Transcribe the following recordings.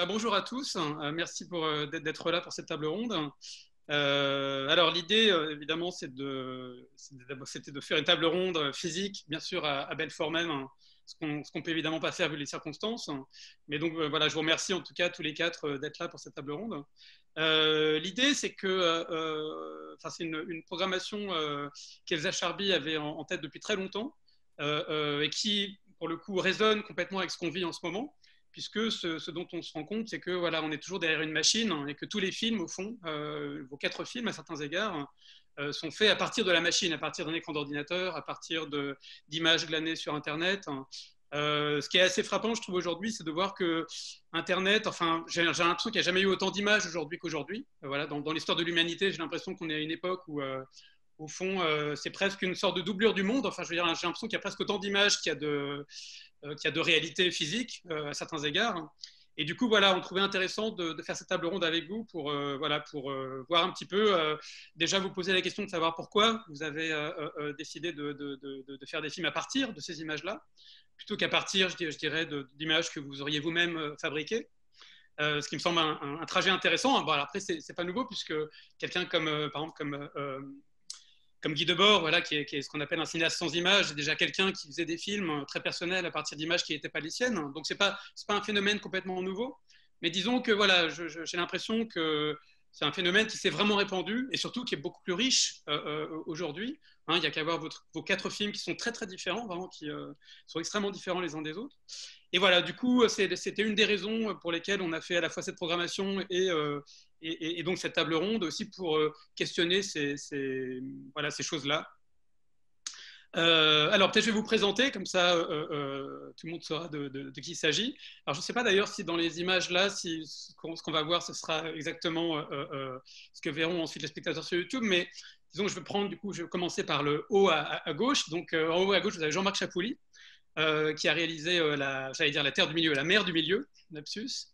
Bonjour à tous. Merci d'être là pour cette table ronde. Alors, l'idée, évidemment, c'était de faire une table ronde physique, bien sûr, à Belfort même, hein, ce qu'on peut évidemment pas faire vu les circonstances. Mais donc, voilà, je vous remercie en tout cas tous les quatre d'être là pour cette table ronde. L'idée, c'est que c'est une programmation qu'Elsa Charby avait en tête depuis très longtemps et qui, pour le coup, résonne complètement avec ce qu'on vit en ce moment, puisque ce dont on se rend compte, c'est que voilà, on est toujours derrière une machine et que tous les films, au fond, vos quatre films à certains égards, sont faits à partir de la machine, à partir d'un écran d'ordinateur, à partir d'images glanées sur Internet. Ce qui est assez frappant, je trouve, aujourd'hui, c'est de voir que Internet, enfin, j'ai l'impression qu'il n'y a jamais eu autant d'images aujourd'hui qu'aujourd'hui. Voilà, dans l'histoire de l'humanité, j'ai l'impression qu'on est à une époque où au fond, c'est presque une sorte de doublure du monde. Enfin, je veux dire, j'ai l'impression qu'il y a presque autant d'images qu'il y a de réalité physique à certains égards. Et du coup, voilà, on trouvait intéressant de faire cette table ronde avec vous pour, pour voir un petit peu, déjà vous poser la question de savoir pourquoi vous avez décidé de faire des films à partir de ces images-là, plutôt qu'à partir, je dirais, d'images que vous auriez vous-même fabriquées. Ce qui me semble un trajet intéressant. Bon, alors après, c'est pas nouveau, puisque quelqu'un comme, par exemple, comme Guy Debord, voilà, qui est ce qu'on appelle un cinéaste sans image, déjà quelqu'un qui faisait des films très personnels à partir d'images qui n'étaient pas les siennes. Donc c'est pas un phénomène complètement nouveau, mais disons que voilà, j'ai l'impression que c'est un phénomène qui s'est vraiment répandu et surtout qui est beaucoup plus riche aujourd'hui. Hein, il n'y a qu'à voir vos quatre films qui sont très très différents, vraiment qui sont extrêmement différents les uns des autres. Et voilà, du coup, c'était une des raisons pour lesquelles on a fait à la fois cette programmation et donc cette table ronde aussi pour questionner voilà, ces choses-là. Alors, peut-être je vais vous présenter, comme ça tout le monde saura de qui il s'agit. Alors, je ne sais pas d'ailleurs si dans les images là, si, ce qu'on va voir, ce sera exactement ce que verront ensuite les spectateurs sur YouTube, mais disons que je vais commencer par le haut à gauche. Donc, en haut à gauche, vous avez Jean-Marc Chapouli, qui a réalisé j'allais dire la Terre du Milieu, la mer du Milieu, lapsus.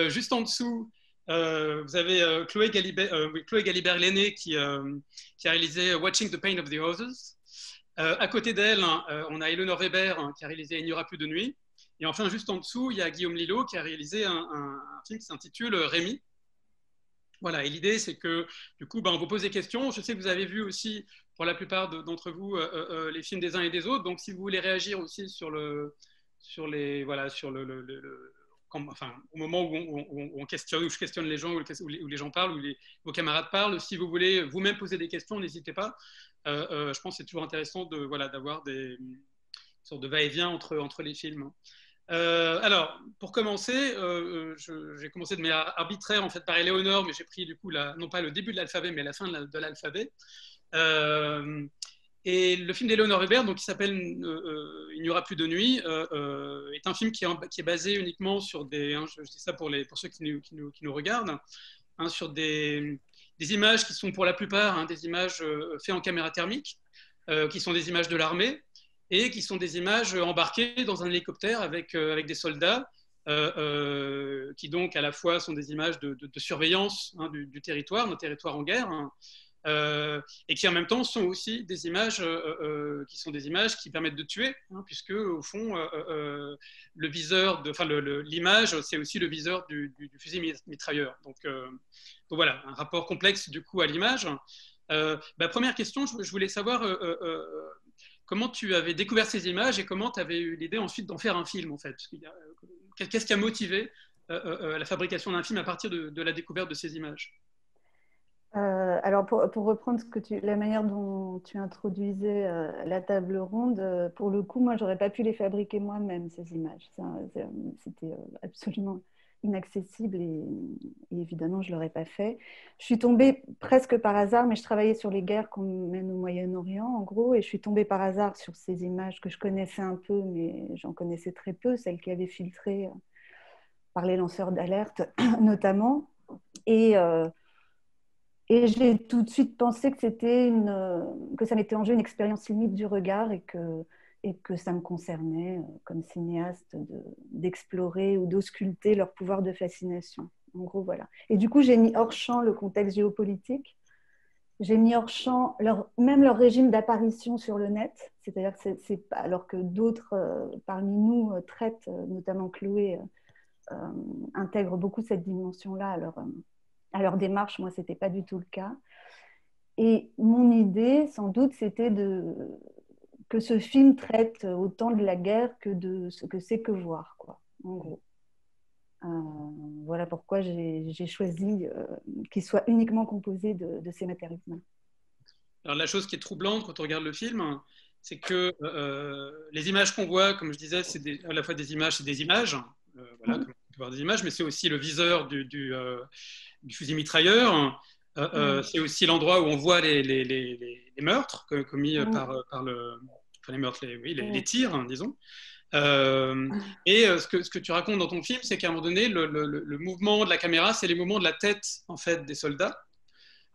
Juste en dessous, vous avez Chloé Galibert-Lenné qui a réalisé Watching the Pain of the Houses. À côté d'elle, on a Eleanor Weber qui a réalisé Il n'y aura plus de nuit. Et enfin, juste en dessous, il y a Guillaume Lillo qui a réalisé un film qui s'intitule Rémi. Voilà, et l'idée, c'est que du coup, on vous pose des questions. Je sais que vous avez vu aussi, pour la plupart d'entre vous, les films des uns et des autres. Donc, si vous voulez réagir aussi sur au moment où on questionne, où je questionne les gens, où les gens parlent, vos camarades parlent, si vous voulez vous-même poser des questions, n'hésitez pas. Je pense que c'est toujours intéressant d'avoir des sortes de va-et-vient entre les films. Alors, pour commencer, j'ai commencé de manière arbitraire en fait par Éléonore, mais j'ai pris du coup non pas le début de l'alphabet, mais la fin de l'alphabet. Et le film d'Éléonore Weber, donc qui s'appelle Il n'y aura plus de nuit, est un film qui est basé uniquement sur je dis ça pour ceux qui nous regardent, sur des images qui sont pour la plupart des images faites en caméra thermique, qui sont des images de l'armée, et qui sont des images embarquées dans un hélicoptère avec des soldats, qui donc à la fois sont des images de surveillance du territoire, nos territoires en guerre, et qui en même temps sont aussi des images qui sont des images qui permettent de tuer, puisque au fond le viseur, l'image, c'est aussi le viseur du fusil mitrailleur. Donc voilà, un rapport complexe du coup à l'image. Première question, je voulais savoir comment tu avais découvert ces images et comment tu avais eu l'idée ensuite d'en faire un film, en fait. Qu'est-ce qui a motivé la fabrication d'un film à partir de la découverte de ces images? Alors, pour reprendre la manière dont tu introduisais la table ronde, pour le coup, moi, j'aurais pas pu les fabriquer moi-même, ces images. C'était absolument inaccessible et évidemment, je l'aurais pas fait. Je suis tombée presque par hasard, mais je travaillais sur les guerres qu'on mène au Moyen-Orient, en gros, et je suis tombée par hasard sur ces images que je connaissais un peu, mais j'en connaissais très peu, celles qui avaient filtré par les lanceurs d'alerte, notamment. Et j'ai tout de suite pensé que ça mettait en jeu une expérience limite du regard et que ça me concernait, comme cinéaste, d'explorer ou d'ausculter leur pouvoir de fascination. En gros, voilà. Et du coup, j'ai mis hors champ le contexte géopolitique. J'ai mis hors champ même leur régime d'apparition sur le net. C'est-à-dire alors que d'autres parmi nous traitent, notamment Chloé, intègrent beaucoup cette dimension-là à leur démarche. Moi, ce n'était pas du tout le cas. Et mon idée, sans doute, c'était que ce film traite autant de la guerre que de ce que c'est que voir, quoi, en gros. Voilà pourquoi j'ai choisi qu'il soit uniquement composé de ces matériaux-là. Alors la chose qui est troublante quand on regarde le film, c'est que les images qu'on voit, comme je disais, c'est à la fois des images, c'est des images, voilà, comme on peut voir des images, mais c'est aussi le viseur du fusil mitrailleur. C'est aussi l'endroit où on voit les meurtres commis par les meurtres, les tirs, hein, disons. Ce que tu racontes dans ton film, c'est qu'à un moment donné, le mouvement de la caméra, c'est les mouvements de la tête en fait des soldats.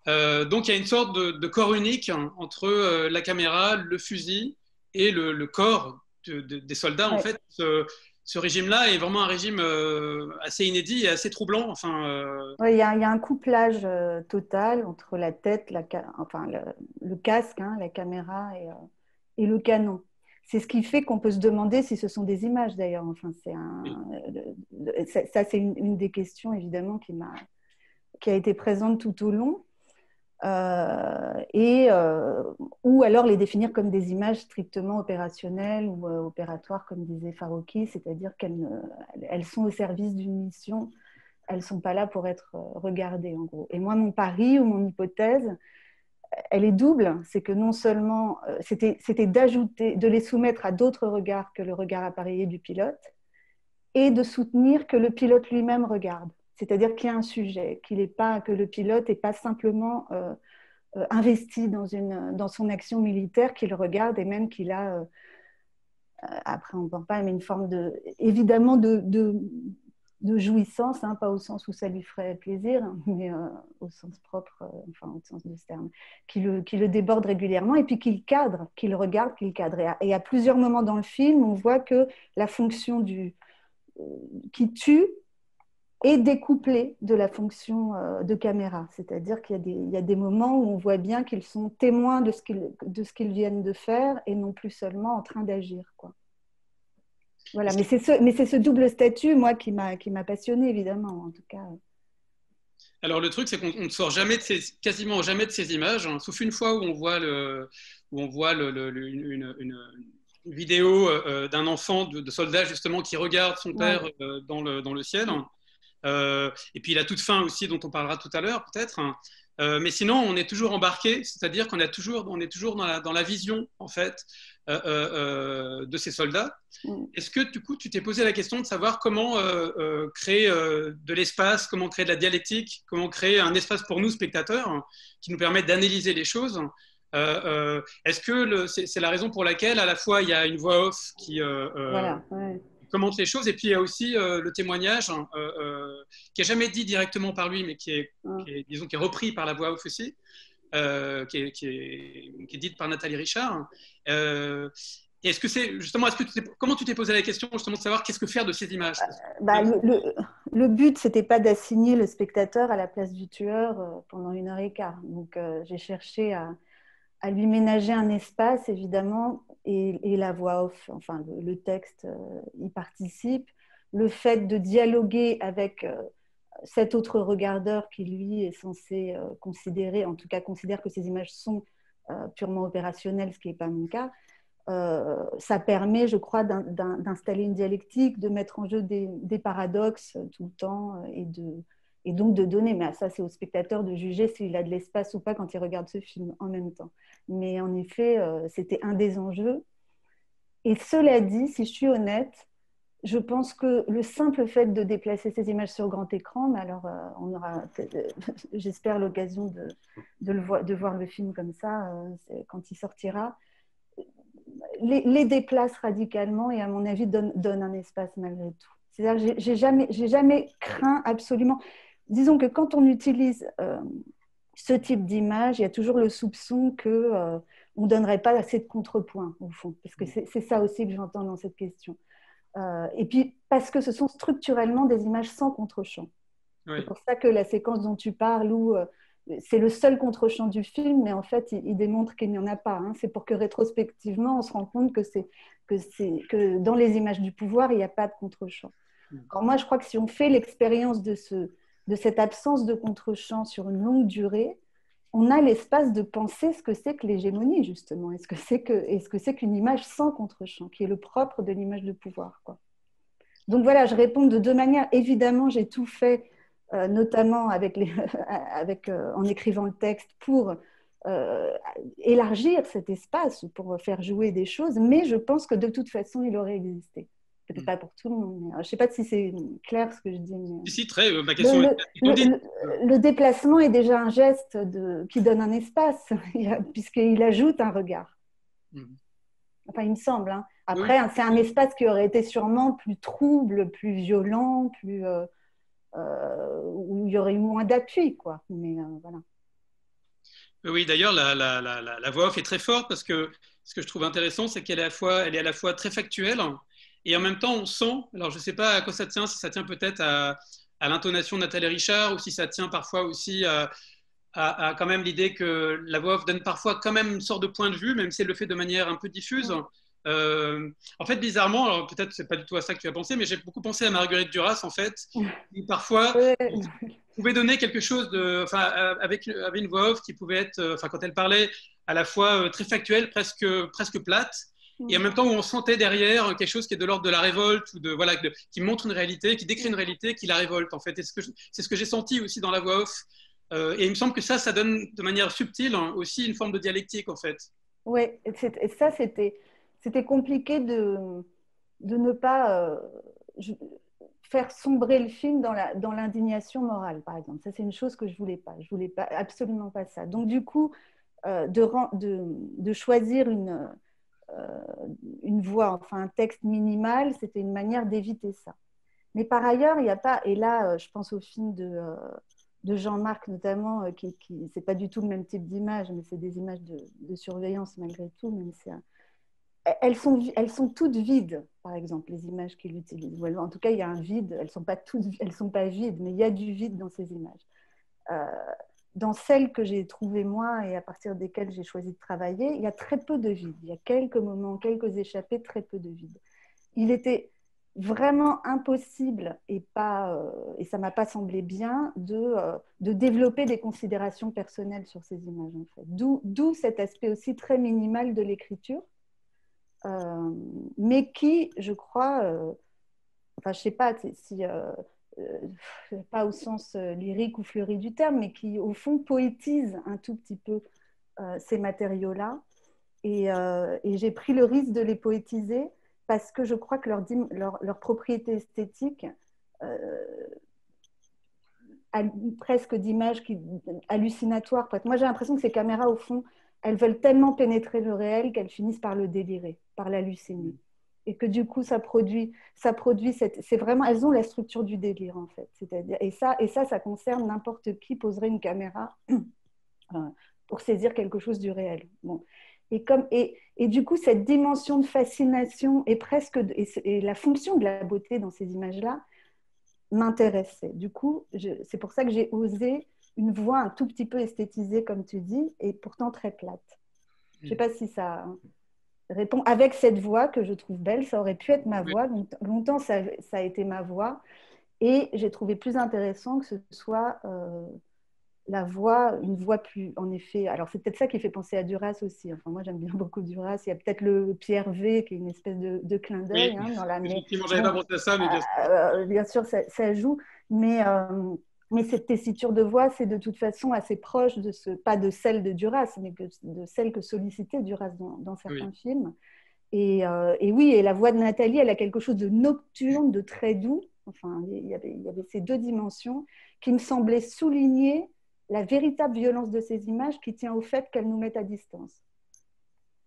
Donc il y a une sorte de corps unique entre la caméra, le fusil et le corps des soldats. En fait, ce régime-là est vraiment un régime assez inédit et assez troublant. Enfin, il y a un couplage total entre la tête, le casque, hein, la caméra et le canon. C'est ce qui fait qu'on peut se demander si ce sont des images d'ailleurs. Enfin, ça, c'est une des questions évidemment qui a été présente tout au long. Ou alors les définir comme des images strictement opérationnelles ou opératoires, comme disait Farocki, c'est-à-dire qu'elles sont au service d'une mission, elles ne sont pas là pour être regardées, en gros. Et moi, mon pari ou mon hypothèse, elle est double, c'est que non seulement c'était de les soumettre à d'autres regards que le regard appareillé du pilote, et de soutenir que le pilote lui-même regarde. C'est-à-dire qu'il y a un sujet, que le pilote n'est pas simplement investi dans son action militaire, qu'il regarde et même qu'il a, après on ne parle pas, mais une forme évidemment de jouissance, hein, pas au sens où ça lui ferait plaisir, mais au sens propre, enfin au sens de ce terme, qui le déborde régulièrement et puis qu'il cadre, qu'il regarde, qu'il cadre. Et à plusieurs moments dans le film, on voit que la fonction qui tue est découplée de la fonction de caméra. C'est-à-dire qu'il y a des moments où on voit bien qu'ils sont témoins de ce qu'ils viennent de faire et non plus seulement en train d'agir, quoi. Voilà, mais c'est ce double statut, moi, qui m'a passionnée, évidemment, en tout cas. Alors le truc, c'est qu'on ne sort quasiment jamais de ces images, hein, sauf une fois où on voit une vidéo d'un enfant de soldat justement qui regarde son père dans le ciel. Et puis la toute fin aussi, dont on parlera tout à l'heure peut-être. Mais sinon, on est toujours embarqué, c'est-à-dire qu'on est toujours dans la vision en fait de ces soldats. Est-ce que du coup, tu t'es posé la question de savoir comment créer de l'espace, comment créer de la dialectique, comment créer un espace pour nous spectateurs qui nous permette d'analyser les choses? Est-ce que c'est la raison pour laquelle à la fois il y a une voix off qui commente les choses, et puis il y a aussi le témoignage qui n'est jamais dit directement par lui, mais qui est repris par la voix off aussi, qui est dite par Nathalie Richard. Est-ce que c'est justement, comment tu t'es posé la question justement de savoir qu'est-ce que faire de ces images? Le but, c'était pas d'assigner le spectateur à la place du tueur pendant 1h15. Donc j'ai cherché à lui ménager un espace, évidemment, et la voix off, enfin le texte y participe. Le fait de dialoguer avec cet autre regardeur qui, lui, est censé considérer, en tout cas considère que ces images sont purement opérationnelles, ce qui n'est pas mon cas, ça permet, je crois, d'installer une dialectique, de mettre en jeu des paradoxes tout le temps et donc de donner, mais ça c'est au spectateur de juger s'il a de l'espace ou pas quand il regarde ce film en même temps. Mais en effet, c'était un des enjeux. Et cela dit, si je suis honnête, je pense que le simple fait de déplacer ces images sur grand écran, mais alors on aura, j'espère, l'occasion de voir le film comme ça quand il sortira, les déplace radicalement et à mon avis donne un espace malgré tout. C'est-à-dire que j'ai jamais craint absolument. Disons que quand on utilise ce type d'image, il y a toujours le soupçon qu'on ne donnerait pas assez de contrepoint, au fond. Parce que c'est ça aussi que j'entends dans cette question. Et puis, parce que ce sont structurellement des images sans contre-champ. Oui. C'est pour ça que la séquence dont tu parles, où c'est le seul contre-champ du film, mais en fait, il démontre qu'il n'y en a pas. Hein. C'est pour que rétrospectivement, on se rende compte que dans les images du pouvoir, il n'y a pas de contre-champ. Alors moi, je crois que si on fait l'expérience de cette absence de contre-champ sur une longue durée, on a l'espace de penser ce que c'est que l'hégémonie, justement, et ce que c'est qu'une image sans contre-champ, qui est le propre de l'image de pouvoir, quoi. Donc voilà, je réponds de deux manières. Évidemment, j'ai tout fait, notamment en écrivant le texte, pour élargir cet espace, pour faire jouer des choses, mais je pense que de toute façon, il aurait existé. Peut-être pas pour tout le monde, mais je ne sais pas si c'est clair ce que je dis. Mais... Si, très, ma question est le déplacement est déjà un geste qui donne un espace, puisqu'il ajoute un regard. Enfin, il me semble. Hein. Après, oui. C'est un espace qui aurait été sûrement plus trouble, plus violent, où il y aurait eu moins d'appui, quoi. Mais voilà. Oui, d'ailleurs, la voix off est très forte parce que ce que je trouve intéressant, c'est qu'elle est à la fois très factuelle et en même temps, on sent, alors je ne sais pas à quoi ça tient, si ça tient peut-être à l'intonation de Nathalie Richard ou si ça tient parfois aussi à quand même l'idée que la voix off donne parfois quand même une sorte de point de vue, même si elle le fait de manière un peu diffuse. En fait, bizarrement, alors peut-être c'est pas du tout à ça que tu as pensé, mais j'ai beaucoup pensé à Marguerite Duras, en fait, qui parfois pouvait donner quelque chose avec une voix off qui pouvait être, quand elle parlait, à la fois très factuelle, presque plate, et en même temps où on sentait derrière quelque chose qui est de l'ordre de la révolte, ou qui montre une réalité, qui décrit une réalité qui la révolte, en fait. Et c'est ce que j'ai senti aussi dans la voix off. Et il me semble que ça donne de manière subtile aussi une forme de dialectique, en fait. Oui, et ça, c'était compliqué de ne pas faire sombrer le film dans l'indignation morale, par exemple. Ça, c'est une chose que je voulais pas. Je voulais pas, absolument pas ça. Donc, du coup, de choisir une voix, enfin un texte minimal, c'était une manière d'éviter ça. Mais par ailleurs, il n'y a pas, et là, je pense au film de Jean-Marc notamment, qui c'est pas du tout le même type d'image, mais c'est des images de surveillance malgré tout, même si elles sont toutes vides, par exemple, les images qu'il utilise. En tout cas, il y a un vide, elles sont pas vides, mais il y a du vide dans ces images. Dans celles que j'ai trouvées moi et à partir desquelles j'ai choisi de travailler, il y a très peu de vide. Il y a quelques moments, quelques échappées, très peu de vide. Il était vraiment impossible et ça ne m'a pas semblé bien de développer des considérations personnelles sur ces images. En fait. D'où cet aspect aussi très minimal de l'écriture, mais qui, je crois, je ne sais pas si pas au sens lyrique ou fleuri du terme, mais qui, au fond, poétise un tout petit peu ces matériaux-là. Et j'ai pris le risque de les poétiser parce que je crois que leur propriété esthétique, presque d'image hallucinatoire. Moi, j'ai l'impression que ces caméras, au fond, elles veulent tellement pénétrer le réel qu'elles finissent par le délirer, par l'halluciner. Et que du coup, ça produit c'est vraiment, elles ont la structure du délire, en fait. C'est-à-dire, et ça concerne n'importe qui poserait une caméra pour saisir quelque chose du réel. Bon. Et du coup, cette dimension de fascination et la fonction de la beauté dans ces images-là m'intéressait. Du coup, c'est pour ça que j'ai osé une voix un tout petit peu esthétisée, comme tu dis, et pourtant très plate. Je ne sais pas si ça répond. Avec cette voix que je trouve belle, ça aurait pu être ma voix. Longtemps, ça a été ma voix. Et j'ai trouvé plus intéressant que ce soit une voix plus, en effet. Alors, c'est peut-être ça qui fait penser à Duras aussi. Enfin, moi, j'aime bien beaucoup Duras. Il y a peut-être le Pierre V, qui est une espèce de clin d'œil. Oui, dans la... effectivement, j'avais pas pensé à ça, mais bien sûr. Bien sûr, ça joue. Mais cette tessiture de voix, c'est de toute façon assez proche pas de celle de Duras, mais de celle que sollicitait Duras dans certains films. Et oui, et la voix de Nathalie, elle a quelque chose de nocturne, de très doux. Enfin, il y avait ces deux dimensions qui me semblaient souligner la véritable violence de ces images qui tient au fait qu'elles nous mettent à distance.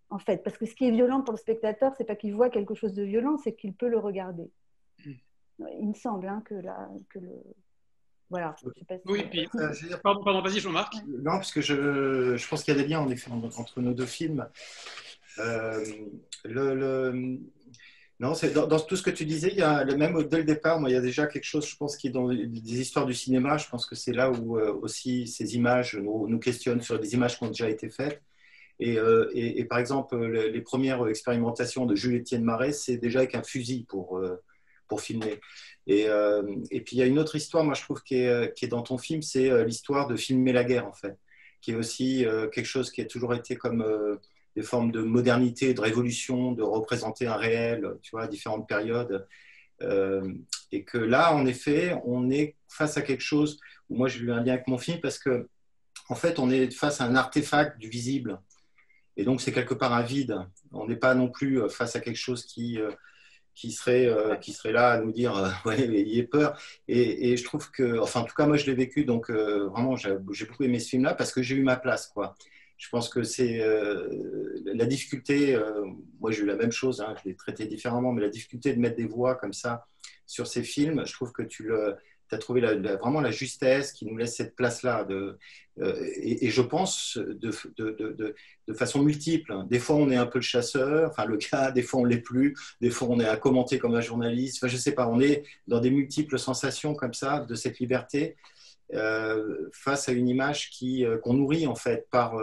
En fait, parce que ce qui est violent pour le spectateur, c'est pas qu'il voit quelque chose de violent, c'est qu'il peut le regarder. Il me semble que le... Voilà. Je sais pas si oui, puis, pardon, vas-y Jean-Marc. Non, parce que je pense qu'il y a des liens en effet entre nos deux films. Non, dans tout ce que tu disais, il y a même dès le départ, moi, il y a déjà quelque chose, je pense, qui est dans des histoires du cinéma. Je pense que c'est là où aussi ces images nous questionnent sur des images qui ont déjà été faites. Et par exemple, les premières expérimentations de Jules-Étienne Marais, c'est déjà avec un fusil pour pour filmer. Et puis il y a une autre histoire, moi je trouve, qui est dans ton film, c'est l'histoire de filmer la guerre, en fait, qui est aussi quelque chose qui a toujours été comme des formes de modernité, de révolution, de représenter un réel, tu vois, à différentes périodes. Et que là, en effet, on est face à quelque chose où moi j'ai eu un lien avec mon film parce que, en fait, on est face à un artefact du visible. Et donc, c'est quelque part un vide. On n'est pas non plus face à quelque chose qui serait là à nous dire ouais, ayez peur. Et je trouve que, enfin, en tout cas, moi, je l'ai vécu. Donc, vraiment, j'ai beaucoup aimé ce film-là parce que j'ai eu ma place, quoi. Je pense que c'est la difficulté. Moi, j'ai eu la même chose, hein, je l'ai traité différemment, mais la difficulté de mettre des voix comme ça sur ces films, je trouve que tu as trouvé vraiment la justesse qui nous laisse cette place-là. Et je pense de façon multiple. Des fois, on est un peu le chasseur, enfin le gars, des fois, on ne l'est plus, des fois, on est à commenter comme un journaliste. Enfin, je ne sais pas, on est dans des multiples sensations comme ça, de cette liberté. Face à une image qu'on nourrit en fait par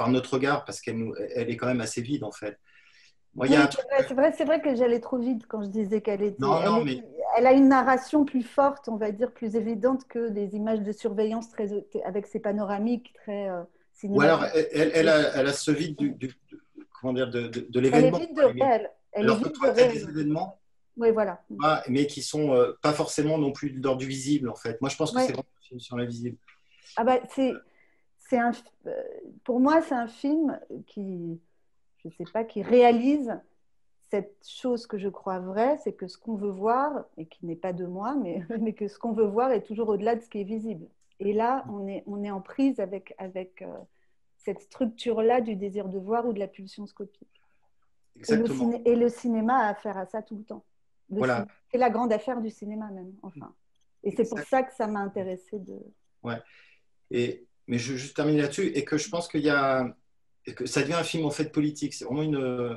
notre regard parce qu'elle est quand même assez vide en fait. Moi, oui, c'est vrai que j'allais trop vite quand je disais elle a une narration plus forte, on va dire plus évidente que des images de surveillance avec ses panoramiques très ou alors cinématographiques. elle a ce vide comment dire, de l'événement. Elle est vide de réel. Alors que toi, tu as des événements. Oui, voilà. Mais qui sont pas forcément non plus d'ordre du visible en fait. Moi, je pense que c'est vraiment un film sur l'invisible. Ah bah, pour moi, c'est un film qui, je sais pas, qui réalise cette chose que je crois vraie, c'est que ce qu'on veut voir, et qui n'est pas de moi, mais que ce qu'on veut voir est toujours au-delà de ce qui est visible. Et là, on est en prise avec cette structure-là du désir de voir ou de la pulsion scopique. Exactement. Et le cinéma a affaire à ça tout le temps. Voilà. C'est la grande affaire du cinéma même, enfin. Et c'est pour ça que ça m'a intéressée de... Ouais. Mais je termine là-dessus et que je pense que ça devient un film en fait politique. C'est vraiment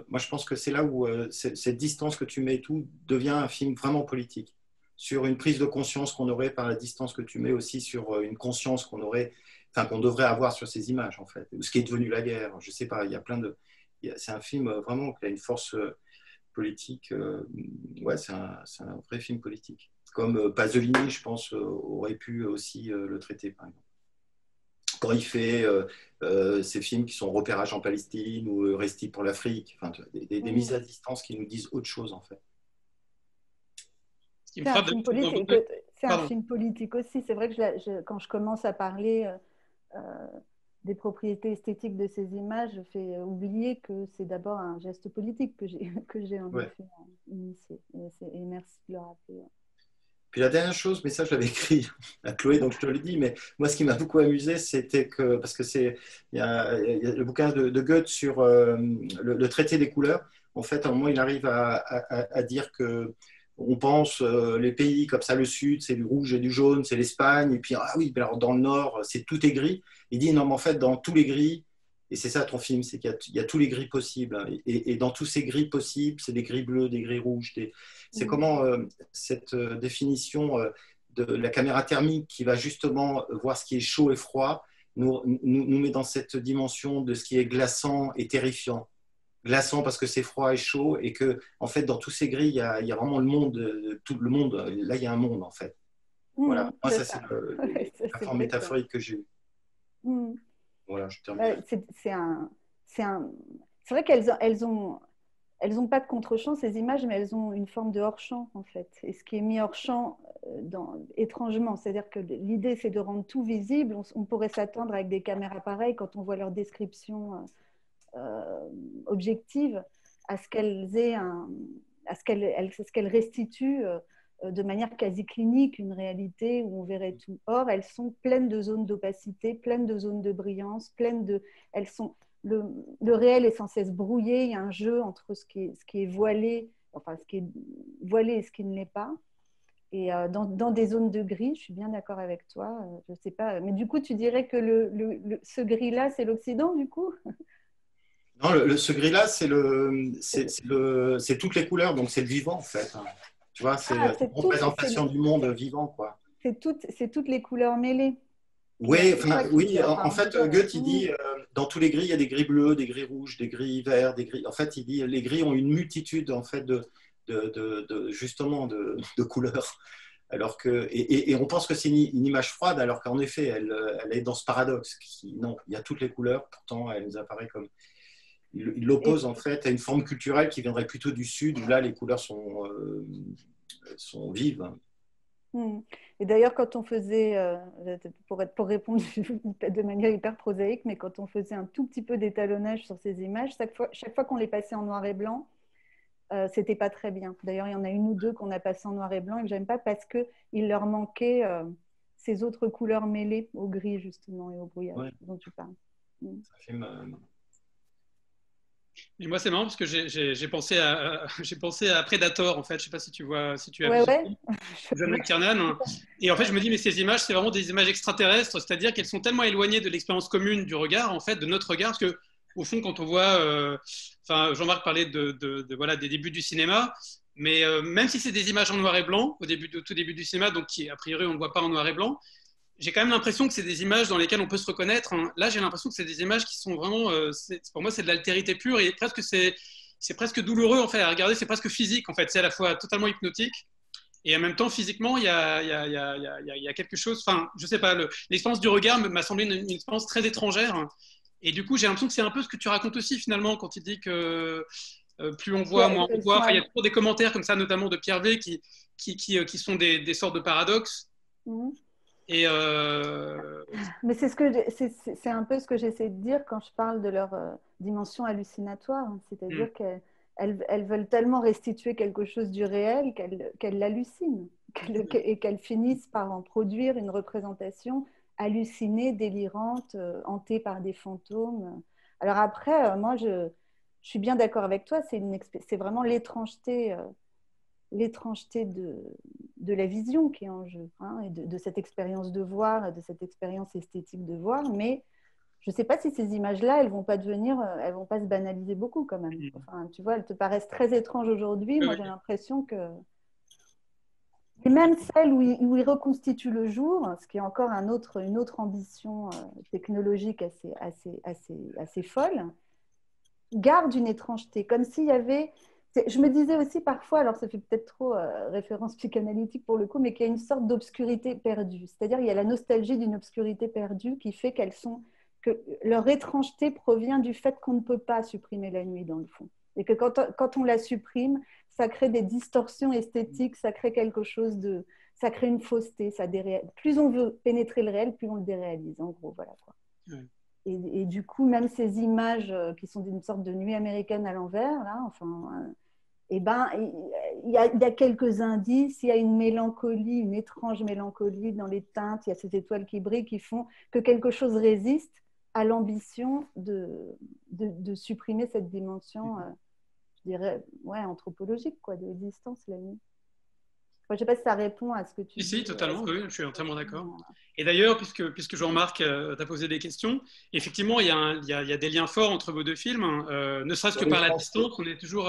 moi, je pense que c'est là où cette distance que tu mets et tout devient un film vraiment politique. Sur une prise de conscience qu'on aurait par la distance que tu mets aussi sur une conscience qu'on devrait avoir sur ces images en fait. Ce qui est devenu la guerre. Je sais pas, il y a plein de... C'est un film vraiment qui a une force politique. Ouais, c'est un vrai film politique. Comme Pasolini, je pense, aurait pu aussi le traiter, par exemple. Quand il fait ces films qui sont Repérage en Palestine ou Resti pour l'Afrique, enfin, des mises à distance qui nous disent autre chose, en fait. C'est un film politique. C'est un film politique aussi. C'est vrai que quand je commence à parler des propriétés esthétiques de ces images, je fais oublier que c'est d'abord un geste politique que j'ai en effet initié. Et merci de le rappeler. Puis la dernière chose, mais ça je l'avais écrit à Chloé, donc je te le dis, mais moi ce qui m'a beaucoup amusé, c'était que, parce que il y a le bouquin de Goethe sur le traité des couleurs, en fait à un moment il arrive à dire que on pense les pays comme ça, le sud c'est du rouge et du jaune, c'est l'Espagne, et puis ah oui, alors dans le nord tout est gris. Il dit non mais en fait dans tous les gris, et c'est ça ton film, c'est qu'il y a tous les gris possibles, et dans tous ces gris possibles, c'est des gris bleus, des gris rouges, c'est comment cette définition de la caméra thermique qui va justement voir ce qui est chaud et froid nous met dans cette dimension de ce qui est glaçant et terrifiant. Glaçant parce que c'est froid et chaud, et que en fait dans tous ces gris il y a vraiment le monde, tout le monde. Là il y a un monde en fait. Voilà. Moi ça c'est la forme métaphorique que j'ai eue. Voilà, je termine. C'est vrai qu'elles ont pas de contre-champ ces images, mais elles ont une forme de hors-champ en fait. Et ce qui est mis hors-champ étrangement, c'est-à-dire que l'idée c'est de rendre tout visible. On pourrait s'attendre avec des caméras pareilles quand on voit leur description objective à ce qu'elles restituent de manière quasi clinique une réalité où on verrait tout. Or, elles sont pleines de zones d'opacité, pleines de zones de brillance, le réel est sans cesse brouillé. Il y a un jeu entre ce qui est voilé, enfin ce qui est voilé et ce qui ne l'est pas. Et dans des zones de gris, je suis bien d'accord avec toi. Je sais pas, mais du coup, tu dirais que ce gris-là, c'est l'Occident, du coup? Non, ce gris-là, c'est toutes les couleurs, donc c'est le vivant en fait. Tu vois, c'est une représentation du monde vivant, quoi. C'est toutes les couleurs mêlées. Oui, en fait, Goethe, il dit, dans tous les gris, il y a des gris bleus, des gris rouges, des gris verts, des gris... En fait, il dit, les gris ont une multitude en fait, de justement de couleurs. Alors que, et on pense que c'est une image froide, alors qu'en effet, elle est dans ce paradoxe. Non, il y a toutes les couleurs, pourtant elle nous apparaît comme... Il l'oppose en fait à une forme culturelle qui viendrait plutôt du Sud, où là les couleurs sont vives. Et d'ailleurs, quand on faisait, pour répondre de manière hyper prosaïque, mais quand on faisait un tout petit peu d'étalonnage sur ces images, chaque fois qu'on les passait en noir et blanc, c'était pas très bien. D'ailleurs, il y en a une ou deux qu'on a passées en noir et blanc et que j'aime pas parce qu'il leur manquait ces autres couleurs mêlées au gris justement et au brouillage dont tu parles. Ça fait Et moi, c'est marrant parce que j'ai pensé à Predator, en fait. Je ne sais pas si tu vois, si tu as vu John McTiernan. Et en fait, je me dis, mais ces images, c'est vraiment des images extraterrestres, c'est-à-dire qu'elles sont tellement éloignées de l'expérience commune du regard, en fait, de notre regard, parce que au fond, quand on voit, Jean-Marc parlait voilà, des débuts du cinéma, mais même si c'est des images en noir et blanc, au tout début du cinéma, donc qui, a priori, on ne voit pas en noir et blanc, j'ai quand même l'impression que c'est des images dans lesquelles on peut se reconnaître. Là, j'ai l'impression que c'est des images qui sont vraiment, pour moi, c'est de l'altérité pure et presque c'est presque douloureux en fait à regarder. C'est presque physique en fait. C'est à la fois totalement hypnotique et en même temps physiquement, il y a quelque chose. Enfin, je sais pas. L'expérience du regard m'a semblé une expérience très étrangère. Et du coup, j'ai l'impression que c'est un peu ce que tu racontes aussi finalement quand il dit que plus on voit, moins on voit. Enfin, il y a toujours des commentaires comme ça, notamment de Pierre V, qui sont des sortes de paradoxes. Et Mais c'est un peu ce que j'essaie de dire quand je parle de leur dimension hallucinatoire. C'est-à-dire qu'elles veulent tellement restituer quelque chose du réel qu'elles l'hallucinent et qu'elles finissent par en produire une représentation hallucinée, délirante, hantée par des fantômes. Alors après, moi, je suis bien d'accord avec toi, c'est vraiment l'étrangeté de la vision qui est en jeu, et de cette expérience de voir, de cette expérience esthétique de voir, mais je ne sais pas si ces images-là, elles ne vont pas se banaliser beaucoup quand même. Enfin, tu vois, elles te paraissent très étranges aujourd'hui. Moi, j'ai l'impression que... Et même celles où ils reconstituent le jour, ce qui est encore une autre ambition technologique assez folle, garde une étrangeté, comme s'il y avait... Je me disais aussi parfois, alors ça fait peut-être trop référence psychanalytique pour le coup, mais qu'il y a une sorte d'obscurité perdue. C'est-à-dire il y a la nostalgie d'une obscurité perdue qui fait que leur étrangeté provient du fait qu'on ne peut pas supprimer la nuit dans le fond. Et que quand on la supprime, ça crée des distorsions esthétiques, ça crée quelque chose de... Ça crée une fausseté. Plus on veut pénétrer le réel, plus on le déréalise, en gros. Voilà, quoi. Et du coup, même ces images qui sont d'une sorte de nuit américaine à l'envers, là, il y a quelques indices, il y a une mélancolie, une étrange mélancolie dans les teintes, il y a ces étoiles qui brillent qui font que quelque chose résiste à l'ambition de supprimer cette dimension, je dirais, anthropologique, quoi, de l'existence, la nuit. Je ne sais pas si ça répond à ce que tu dis. Si, totalement, oui, je suis entièrement d'accord. Et d'ailleurs, puisque Jean-Marc t'a posé des questions, effectivement, il y a des liens forts entre vos deux films, ne serait-ce que par la distance. On est toujours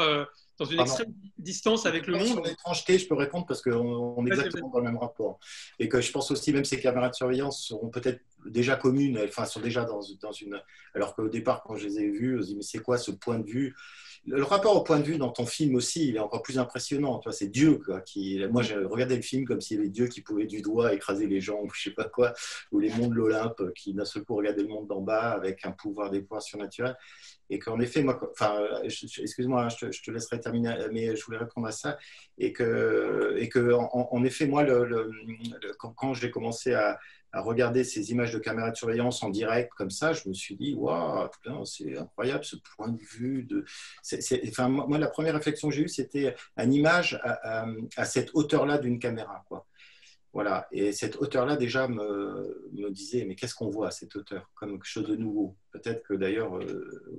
dans une extrême distance avec le monde. Sur l'étrangeté, je peux répondre parce qu'on est exactement dans le même rapport. Et que je pense aussi, même ces caméras de surveillance seront peut-être déjà communes, enfin, sont déjà dans une... Alors qu'au départ, quand je les ai vues, je me dis, mais c'est quoi ce point de vue ? Le rapport au point de vue dans ton film aussi, il est encore plus impressionnant. Tu vois, c'est Dieu, quoi, moi, j'ai regardé le film comme s'il y avait Dieu qui pouvait du doigt écraser les gens, ou je sais pas quoi, ou les mondes de l'Olympe qui d'un seul coup regardaient le monde d'en bas avec un pouvoir, des pouvoirs surnaturels. Et qu'en effet, moi, enfin, excuse-moi, je te laisserai terminer, mais je voulais répondre à ça. Et que en effet, moi, quand j'ai commencé à regarder ces images de caméras de surveillance en direct comme ça, je me suis dit, waouh, c'est incroyable ce point de vue. Enfin, moi, la première réflexion que j'ai eue, c'était une image à cette hauteur-là d'une caméra, quoi. Voilà. Et cette hauteur-là, déjà, me disait, mais qu'est-ce qu'on voit à cette hauteur? Comme quelque chose de nouveau. Peut-être que d'ailleurs,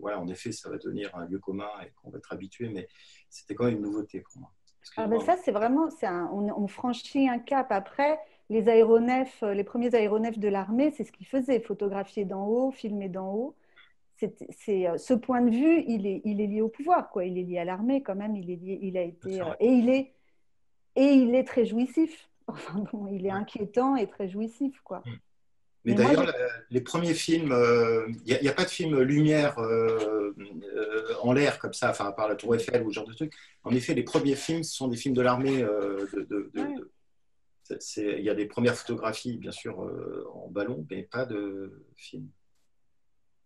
voilà, en effet, ça va devenir un lieu commun et qu'on va être habitué, mais c'était quand même une nouveauté pour moi. Ben ça, c'est vraiment, on franchit un cap. Après, les aéronefs, les premiers aéronefs de l'armée, c'est ce qu'ils faisaient, photographier d'en haut, filmer d'en haut. Ce point de vue, il est lié au pouvoir, quoi. Il est lié à l'armée quand même. Il a été, et il est très jouissif. Enfin bon, il est inquiétant et très jouissif, quoi. Mais Mais moi, d'ailleurs, les premiers films, il n'y a pas de film lumière en l'air comme ça, enfin, à part la Tour Eiffel ou ce genre de truc. En effet, les premiers films, ce sont des films de l'armée. ouais. Il y a des premières photographies, bien sûr, en ballon, mais pas de film.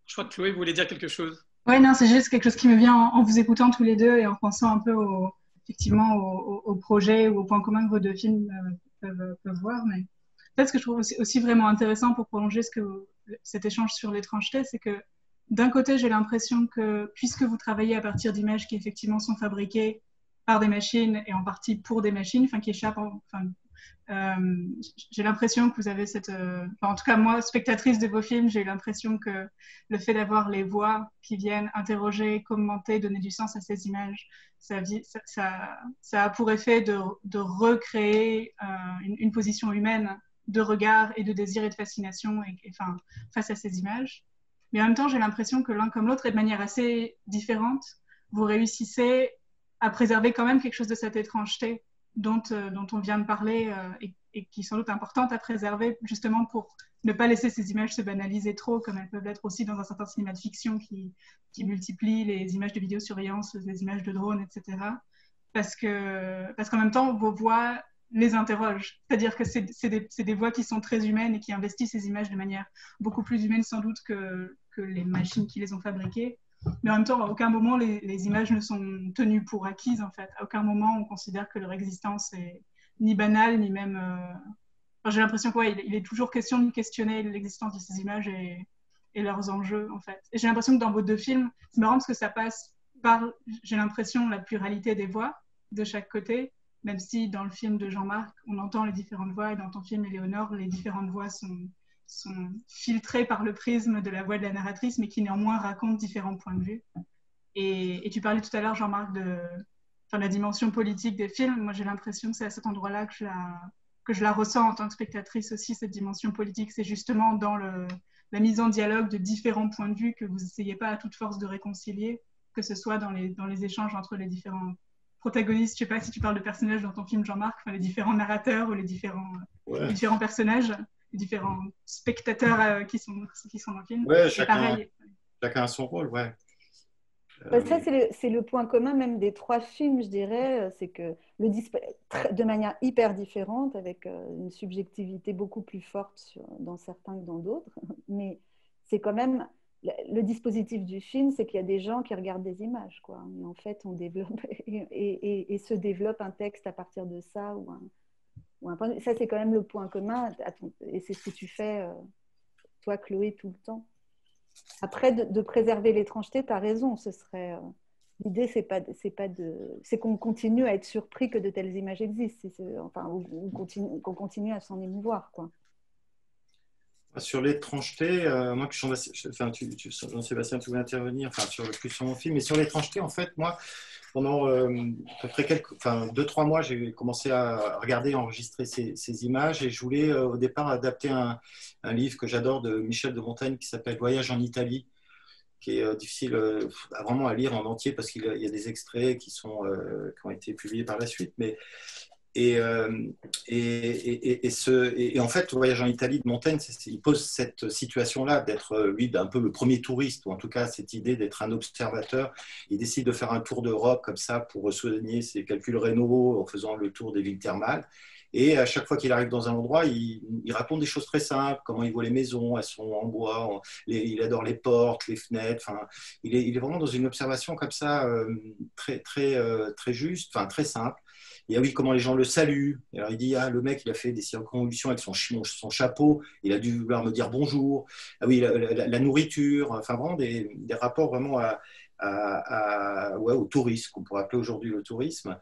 Je crois que Chloé voulait dire quelque chose. Ouais, non, c'est juste quelque chose qui me vient en vous écoutant tous les deux et en pensant un peu effectivement au projet ou au point commun que vos deux films peuvent voir. Mais peut-être ce que je trouve aussi vraiment intéressant pour prolonger cet échange sur l'étrangeté, c'est que d'un côté, j'ai l'impression que puisque vous travaillez à partir d'images qui effectivement sont fabriquées par des machines et en partie pour des machines, enfin qui échappent, j'ai l'impression que vous avez en tout cas moi, spectatrice de vos films, j'ai eu l'impression que le fait d'avoir les voix qui viennent interroger, commenter, donner du sens à ces images, ça a pour effet de recréer une position humaine de regard et de désir et de fascination face à ces images. Mais en même temps, j'ai l'impression que l'un comme l'autre, et de manière assez différente, vous réussissez à préserver quand même quelque chose de cette étrangeté dont on vient de parler et qui est sans doute importante à préserver justement pour ne pas laisser ces images se banaliser trop comme elles peuvent l'être aussi dans un certain cinéma de fiction qui multiplie les images de vidéosurveillance, les images de drones, etc. Parce qu'en même temps, vos voix les interrogent. C'est-à-dire que c'est des voix qui sont très humaines et qui investissent ces images de manière beaucoup plus humaine sans doute que les machines qui les ont fabriquées. Mais en même temps, à aucun moment, les images ne sont tenues pour acquises, en fait. À aucun moment, on considère que leur existence est ni banale, ni même... Enfin, j'ai l'impression qu'il est toujours question de questionner l'existence de ces images et leurs enjeux, en fait. Et j'ai l'impression que dans vos deux films, c'est marrant parce que ça passe par, j'ai l'impression, la pluralité des voix de chaque côté, même si dans le film de Jean-Marc, on entend les différentes voix, et dans ton film, Éléonore, les différentes voix sont filtrées par le prisme de la voix de la narratrice, mais qui néanmoins racontent différents points de vue. Et tu parlais tout à l'heure, Jean-Marc, de la dimension politique des films. Moi, j'ai l'impression que c'est à cet endroit-là que je la ressens en tant que spectatrice aussi, cette dimension politique. C'est justement dans la mise en dialogue de différents points de vue que vous n'essayez pas à toute force de réconcilier, que ce soit dans les échanges entre les différents protagonistes. Je ne sais pas si tu parles de personnages dans ton film, Jean-Marc, les différents narrateurs ou les différents personnages, les différents spectateurs qui sont dans le film. Ouais, chacun a son rôle, ouais. Ça, c'est le point commun même des trois films, je dirais, c'est que de manière hyper différente, avec une subjectivité beaucoup plus forte dans certains que dans d'autres, mais c'est quand même le dispositif du film, c'est qu'il y a des gens qui regardent des images, quoi. Et en fait, on développe et se développe un texte à partir de ça ou un point de vue. Ça, c'est quand même le point commun, et c'est ce que tu fais, toi, Chloé, tout le temps. Après, de préserver l'étrangeté, tu as raison. L'idée, c'est qu'on continue à être surpris que de telles images existent. Qu'on continue à s'en émouvoir, quoi. Sur l'étrangeté, moi, Jean-Sébastien, tu voulais intervenir, plus sur mon film, mais sur l'étrangeté, en fait, moi, pendant à peu près 2-3 mois, j'ai commencé à regarder, enregistrer ces images, et je voulais au départ adapter un livre que j'adore de Michel de Montaigne qui s'appelle Voyage en Italie, qui est difficile vraiment à lire en entier parce qu'il y a des extraits qui ont été publiés par la suite, mais et en fait, le Voyage en Italie de Montaigne, il pose cette situation-là d'être, lui, un peu le premier touriste, ou en tout cas cette idée d'être un observateur. Il décide de faire un tour d'Europe comme ça pour soigner ses calculs rénaux en faisant le tour des villes thermales. Et à chaque fois qu'il arrive dans un endroit, il raconte des choses très simples, comment il voit les maisons, elles sont en bois, il adore les portes, les fenêtres. Il est vraiment dans une observation comme ça, très, très, très juste, très simple. Et oui, comment les gens le saluent. Et alors il dit, le mec, il a fait des circonvolutions avec son chapeau, il a dû vouloir me dire bonjour. Ah oui, la nourriture, vraiment des rapports vraiment au tourisme, qu'on pourrait appeler aujourd'hui le tourisme.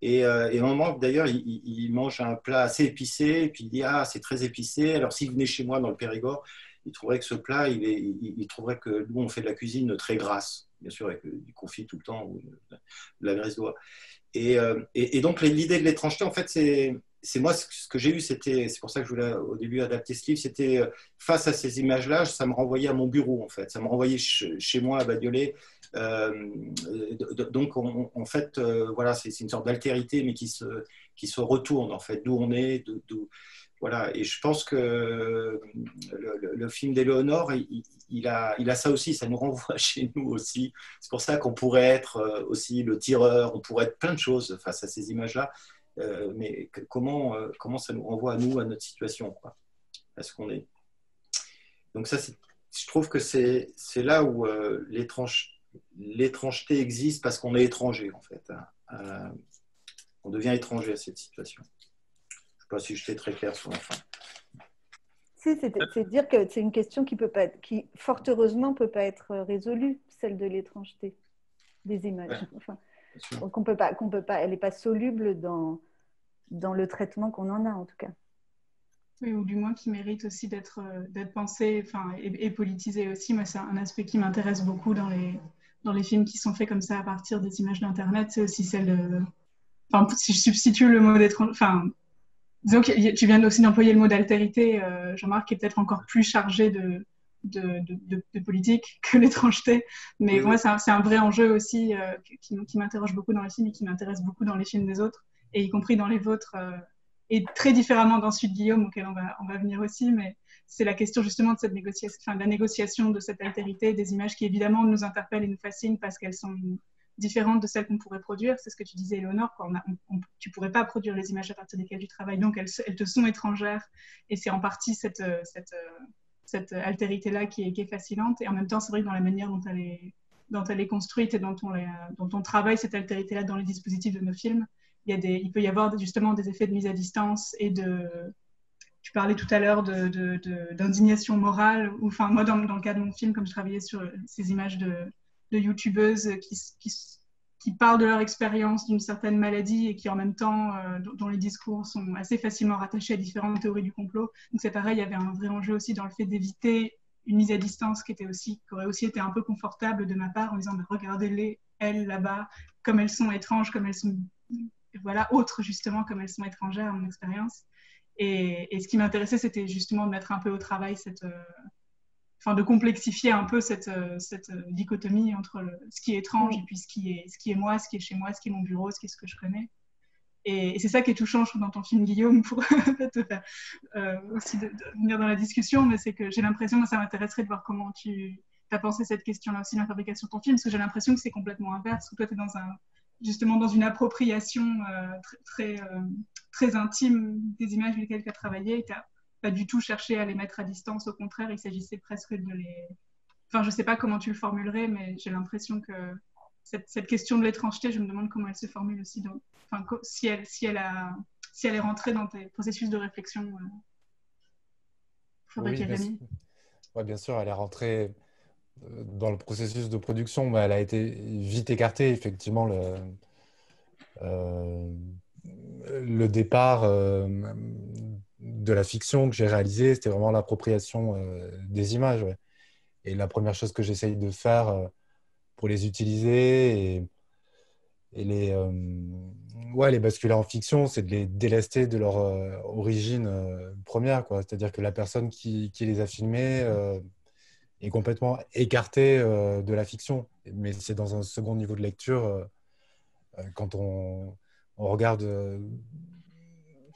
Et à un moment, d'ailleurs, il mange un plat assez épicé, et puis il dit, c'est très épicé. Alors s'il venait chez moi dans le Périgord, il trouverait que ce plat, il trouverait que nous, on fait de la cuisine très grasse, bien sûr, avec du confit tout le temps, ou de la graisse d'oie. Et donc, l'idée de l'étrangeté, en fait, c'est moi, ce que j'ai eu, c'est pour ça que je voulais au début adapter ce livre, c'était face à ces images-là, ça me renvoyait à mon bureau, en fait. Ça me renvoyait chez moi à Bagnolet. Donc, en fait, voilà, c'est une sorte d'altérité, mais qui se retourne, en fait, d'où on est, Voilà, et je pense que le film d'Éléonore, il a ça aussi, ça nous renvoie chez nous aussi. C'est pour ça qu'on pourrait être aussi le tireur, on pourrait être plein de choses face à ces images-là. Mais comment ça nous renvoie à nous, à notre situation, quoi, à ce qu'on est. Donc ça, je trouve que c'est là où l'étrangeté existe parce qu'on est étranger, en fait. On devient étranger à cette situation. Je ne sais pas si j'étais très clair sur la fin. Si, c'est dire que c'est une question qui, fort heureusement, ne peut pas être résolue, celle de l'étrangeté des images. Ouais, enfin, qu'on peut pas, elle n'est pas soluble dans le traitement qu'on en a, en tout cas. Oui, ou du moins qui mérite aussi d'être pensé et politisé aussi. Moi, c'est un aspect qui m'intéresse beaucoup dans les films qui sont faits comme ça à partir des images d'Internet. C'est aussi celle de... si je substitue le mot disons que tu viens aussi d'employer le mot d'altérité, Jean-Marc, qui est peut-être encore plus chargé de politique que l'étrangeté. Mais Oui, moi, c'est un vrai enjeu aussi qui m'interroge beaucoup dans les films et qui m'intéresse beaucoup dans les films des autres, et y compris dans les vôtres, et très différemment d'ensuite Guillaume, auquel on va venir aussi. Mais c'est la question justement de cette négociation, de la négociation de cette altérité, des images qui évidemment nous interpellent et nous fascinent parce qu'elles sont différentes de celles qu'on pourrait produire. C'est ce que tu disais, Éléonore, tu ne pourrais pas produire les images à partir desquelles tu travailles, donc elles te sont étrangères, et c'est en partie cette altérité-là qui est fascinante. Et en même temps, c'est vrai que dans la manière dont elle est construite et dont on travaille cette altérité-là dans les dispositifs de nos films, il peut y avoir justement des effets de mise à distance et tu parlais tout à l'heure d'indignation morale. Moi, dans le cas de mon film, comme je travaillais sur ces images de youtubeuses qui parlent de leur expérience d'une certaine maladie et qui en même temps, dont les discours sont assez facilement rattachés à différentes théories du complot. Donc c'est pareil, il y avait un vrai enjeu aussi dans le fait d'éviter une mise à distance qui aurait aussi été un peu confortable de ma part, en disant regardez-les, elles là-bas, comme elles sont étranges, comme elles sont autres justement, comme elles sont étrangères à mon expérience. Et ce qui m'intéressait, c'était justement de mettre un peu au travail de complexifier un peu cette dichotomie entre ce qui est étrange et puis ce qui est moi, ce qui est chez moi, ce qui est mon bureau, ce qui est ce que je connais. Et c'est ça qui est touchant, je trouve, dans ton film, Guillaume, pour te faire aussi de venir dans la discussion, mais c'est que j'ai l'impression, moi, ça m'intéresserait de voir comment tu as pensé cette question-là aussi dans la fabrication de ton film, parce que j'ai l'impression que c'est complètement inverse, où toi, tu es justement dans une appropriation très intime des images avec lesquelles tu as travaillé, et tu n'as pas du tout cherché à les mettre à distance. Au contraire, il s'agissait presque de les... je ne sais pas comment tu le formulerais, mais j'ai l'impression que cette question de l'étrangeté, je me demande comment elle se formule aussi, si elle est rentrée dans tes processus de réflexion. Oui, bien sûr, elle est rentrée dans le processus de production, mais elle a été vite écartée. Effectivement, le départ de la fiction que j'ai réalisé, c'était vraiment l'appropriation des images. Ouais. Et la première chose que j'essaye de faire pour les utiliser et les basculer en fiction, c'est de les délester de leur origine première, quoi. C'est-à-dire que la personne qui les a filmés est complètement écartée de la fiction. Mais c'est dans un second niveau de lecture, quand on regarde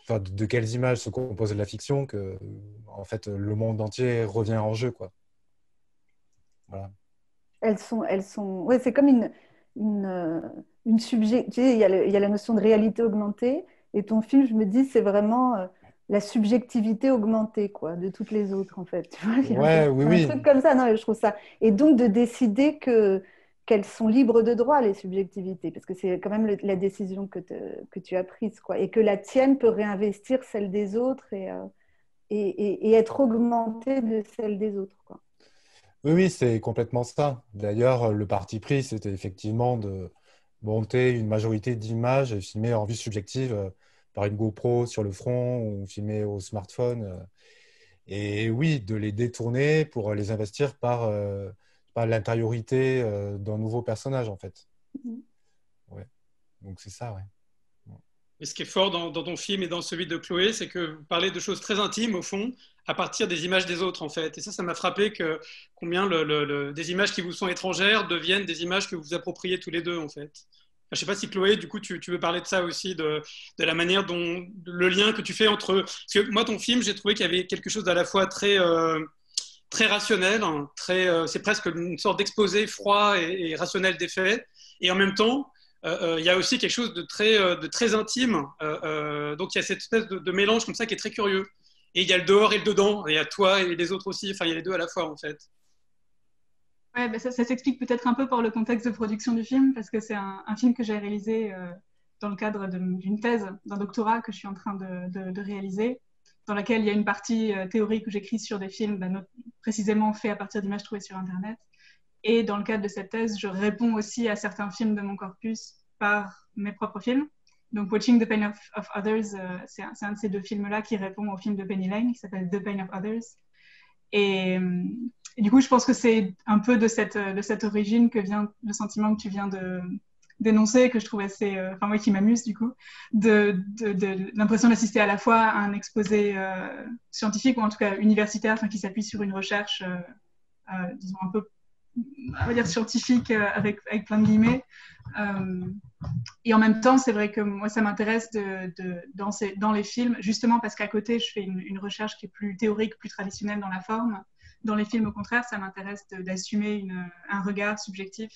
de quelles images se compose la fiction, que en fait, le monde entier revient en jeu, quoi. Voilà. Elles sont... Ouais, c'est comme une subjectivité. Il y a la notion de réalité augmentée, et ton film, je me dis, c'est vraiment la subjectivité augmentée, quoi, de toutes les autres, en fait. Tu vois, il y a un truc comme ça. Non, je trouve ça. Et donc, de décider qu'elles sont libres de droit, les subjectivités, parce que c'est quand même la décision que tu as prise, quoi, et que la tienne peut réinvestir celle des autres et être augmentée de celle des autres, quoi. Oui, c'est complètement ça. D'ailleurs, le parti pris, c'était effectivement de monter une majorité d'images filmées en vue subjective par une GoPro sur le front ou filmées au smartphone. Et oui, de les détourner pour les investir par l'intériorité d'un nouveau personnage, en fait. Ouais. Donc, c'est ça, ouais. Et ce qui est fort dans ton film et dans celui de Chloé, c'est que vous parlez de choses très intimes, au fond, à partir des images des autres, en fait. Et ça m'a frappé combien des images qui vous sont étrangères deviennent des images que vous appropriez tous les deux, en fait. Je ne sais pas si Chloé, du coup, tu veux parler de ça aussi, de la manière dont le lien que tu fais entre. Parce que moi, ton film, j'ai trouvé qu'il y avait quelque chose d'à la fois très rationnel, hein, c'est presque une sorte d'exposé froid et rationnel des faits. Et en même temps, il y a aussi quelque chose de très intime. Donc il y a cette espèce de mélange comme ça qui est très curieux. Et il y a le dehors et le dedans. Et il y a toi et les autres aussi. Enfin, il y a les deux à la fois, en fait. Ouais, bah ça s'explique peut-être un peu par le contexte de production du film, parce que c'est un film que j'ai réalisé dans le cadre d'une thèse, d'un doctorat que je suis en train de réaliser, dans laquelle il y a une partie théorique où j'écris sur des films précisément faits à partir d'images trouvées sur Internet. Et dans le cadre de cette thèse, je réponds aussi à certains films de mon corpus par mes propres films. Donc, Watching the Pain of Others, c'est un de ces deux films-là qui répond au film de Penny Lane, qui s'appelle The Pain of Others. Et du coup, je pense que c'est un peu de cette origine que vient le sentiment que tu viens de d'énoncer, que je trouve assez, enfin moi qui m'amuse du coup, de l'impression d'assister à la fois à un exposé scientifique ou en tout cas universitaire, enfin qui s'appuie sur une recherche, disons un peu, on va dire scientifique avec plein de guillemets. Et en même temps, c'est vrai que moi, ça m'intéresse dans les films, justement parce qu'à côté, je fais une recherche qui est plus théorique, plus traditionnelle dans la forme. Dans les films, au contraire, ça m'intéresse d'assumer un regard subjectif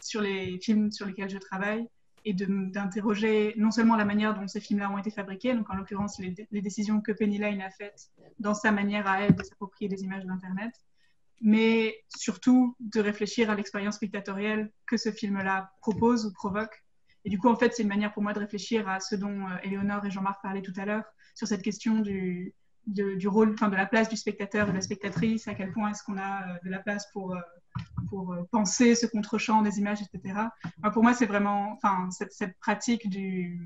sur les films sur lesquels je travaille et d'interroger non seulement la manière dont ces films-là ont été fabriqués, donc en l'occurrence les décisions que Penny Lane a faites dans sa manière à elle de s'approprier des images d'Internet, mais surtout de réfléchir à l'expérience spectatorielle que ce film-là propose ou provoque. Et du coup, en fait, c'est une manière pour moi de réfléchir à ce dont Éléonore et Jean-Marc parlaient tout à l'heure, sur cette question du rôle, enfin de la place du spectateur et de la spectatrice, à quel point est-ce qu'on a de la place pour penser ce contre-champ des images, etc. Enfin, pour moi, c'est vraiment cette pratique de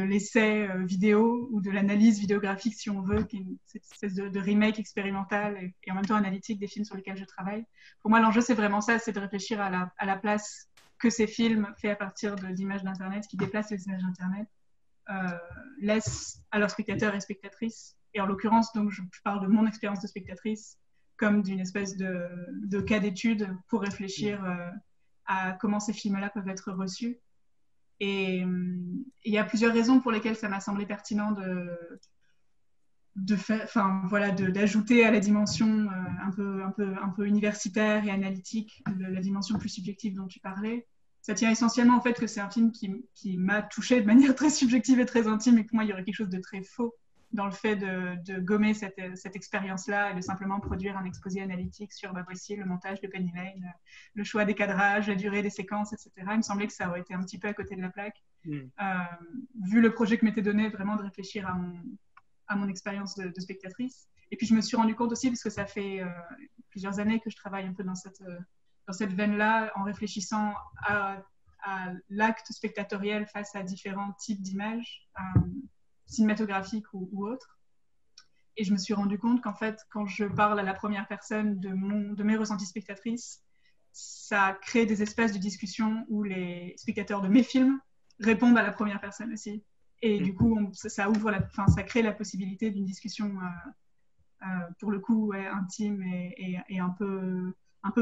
l'essai vidéo ou de l'analyse vidéographique, si on veut, qui est cette espèce de remake expérimental et en même temps analytique des films sur lesquels je travaille. Pour moi, l'enjeu, c'est vraiment ça, c'est de réfléchir à la place que ces films, faits à partir d'images d'Internet, qui déplacent les images d'Internet, laissent à leurs spectateurs et spectatrices. Et en l'occurrence, donc, je parle de mon expérience de spectatrice comme d'une espèce de cas d'étude pour réfléchir à comment ces films-là peuvent être reçus. Et il y a plusieurs raisons pour lesquelles ça m'a semblé pertinent d'ajouter à la dimension un peu universitaire et analytique de la dimension plus subjective dont tu parlais. Ça tient essentiellement au fait que c'est un film qui m'a touchée de manière très subjective et très intime, et pour moi il y aurait quelque chose de très faux dans le fait de gommer cette expérience-là et de simplement produire un exposé analytique sur voici le montage de Penny Lane, le choix des cadrages, la durée des séquences, etc. Il me semblait que ça aurait été un petit peu à côté de la plaque. Vu le projet que m'était donné, vraiment de réfléchir à mon expérience de spectatrice. Et puis je me suis rendu compte aussi, parce que ça fait plusieurs années que je travaille un peu dans cette veine-là, en réfléchissant à l'acte spectatoriel face à différents types d'images, cinématographiques ou autres. Et je me suis rendu compte qu'en fait, quand je parle à la première personne de mes ressentis spectatrices, ça crée des espaces de discussion où les spectateurs de mes films répondent à la première personne aussi. Et du coup, ça crée la possibilité d'une discussion, pour le coup, intime et un peu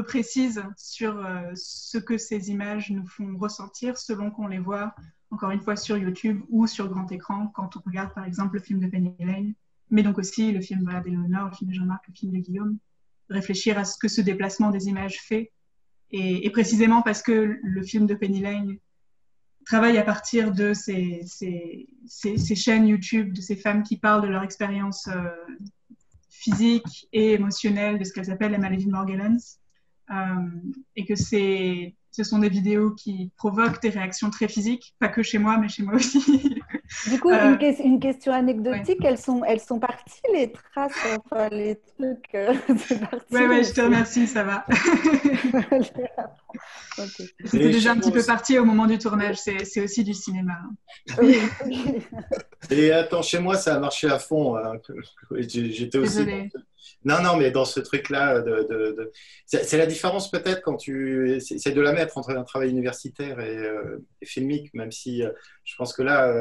précise sur ce que ces images nous font ressentir selon qu'on les voit, encore une fois, sur YouTube ou sur grand écran, quand on regarde, par exemple, le film de Penny Lane, mais donc aussi le film d'Éléonore, le film de Jean-Marc, le film de Guillaume, réfléchir à ce que ce déplacement des images fait. Et précisément parce que le film de Penny Lane travaille à partir de ces chaînes YouTube, de ces femmes qui parlent de leur expérience physique et émotionnelle, de ce qu'elles appellent la maladie de Morgellons, et que ce sont des vidéos qui provoquent des réactions très physiques, pas que chez moi, mais chez moi aussi. Du coup, une question anecdotique, ouais. elles sont parties, les traces, enfin les trucs, c'est parti. Ouais, je te remercie, ça va. Okay. C'était déjà un petit peu parti au moment du tournage, c'est aussi du cinéma. Oui. Et attends, chez moi, ça a marché à fond. Hein. J'étais aussi... Désolée. Non, mais dans ce truc-là, c'est la différence peut-être quand tu essaies de la mettre entre un travail universitaire et filmique, même si je pense que là,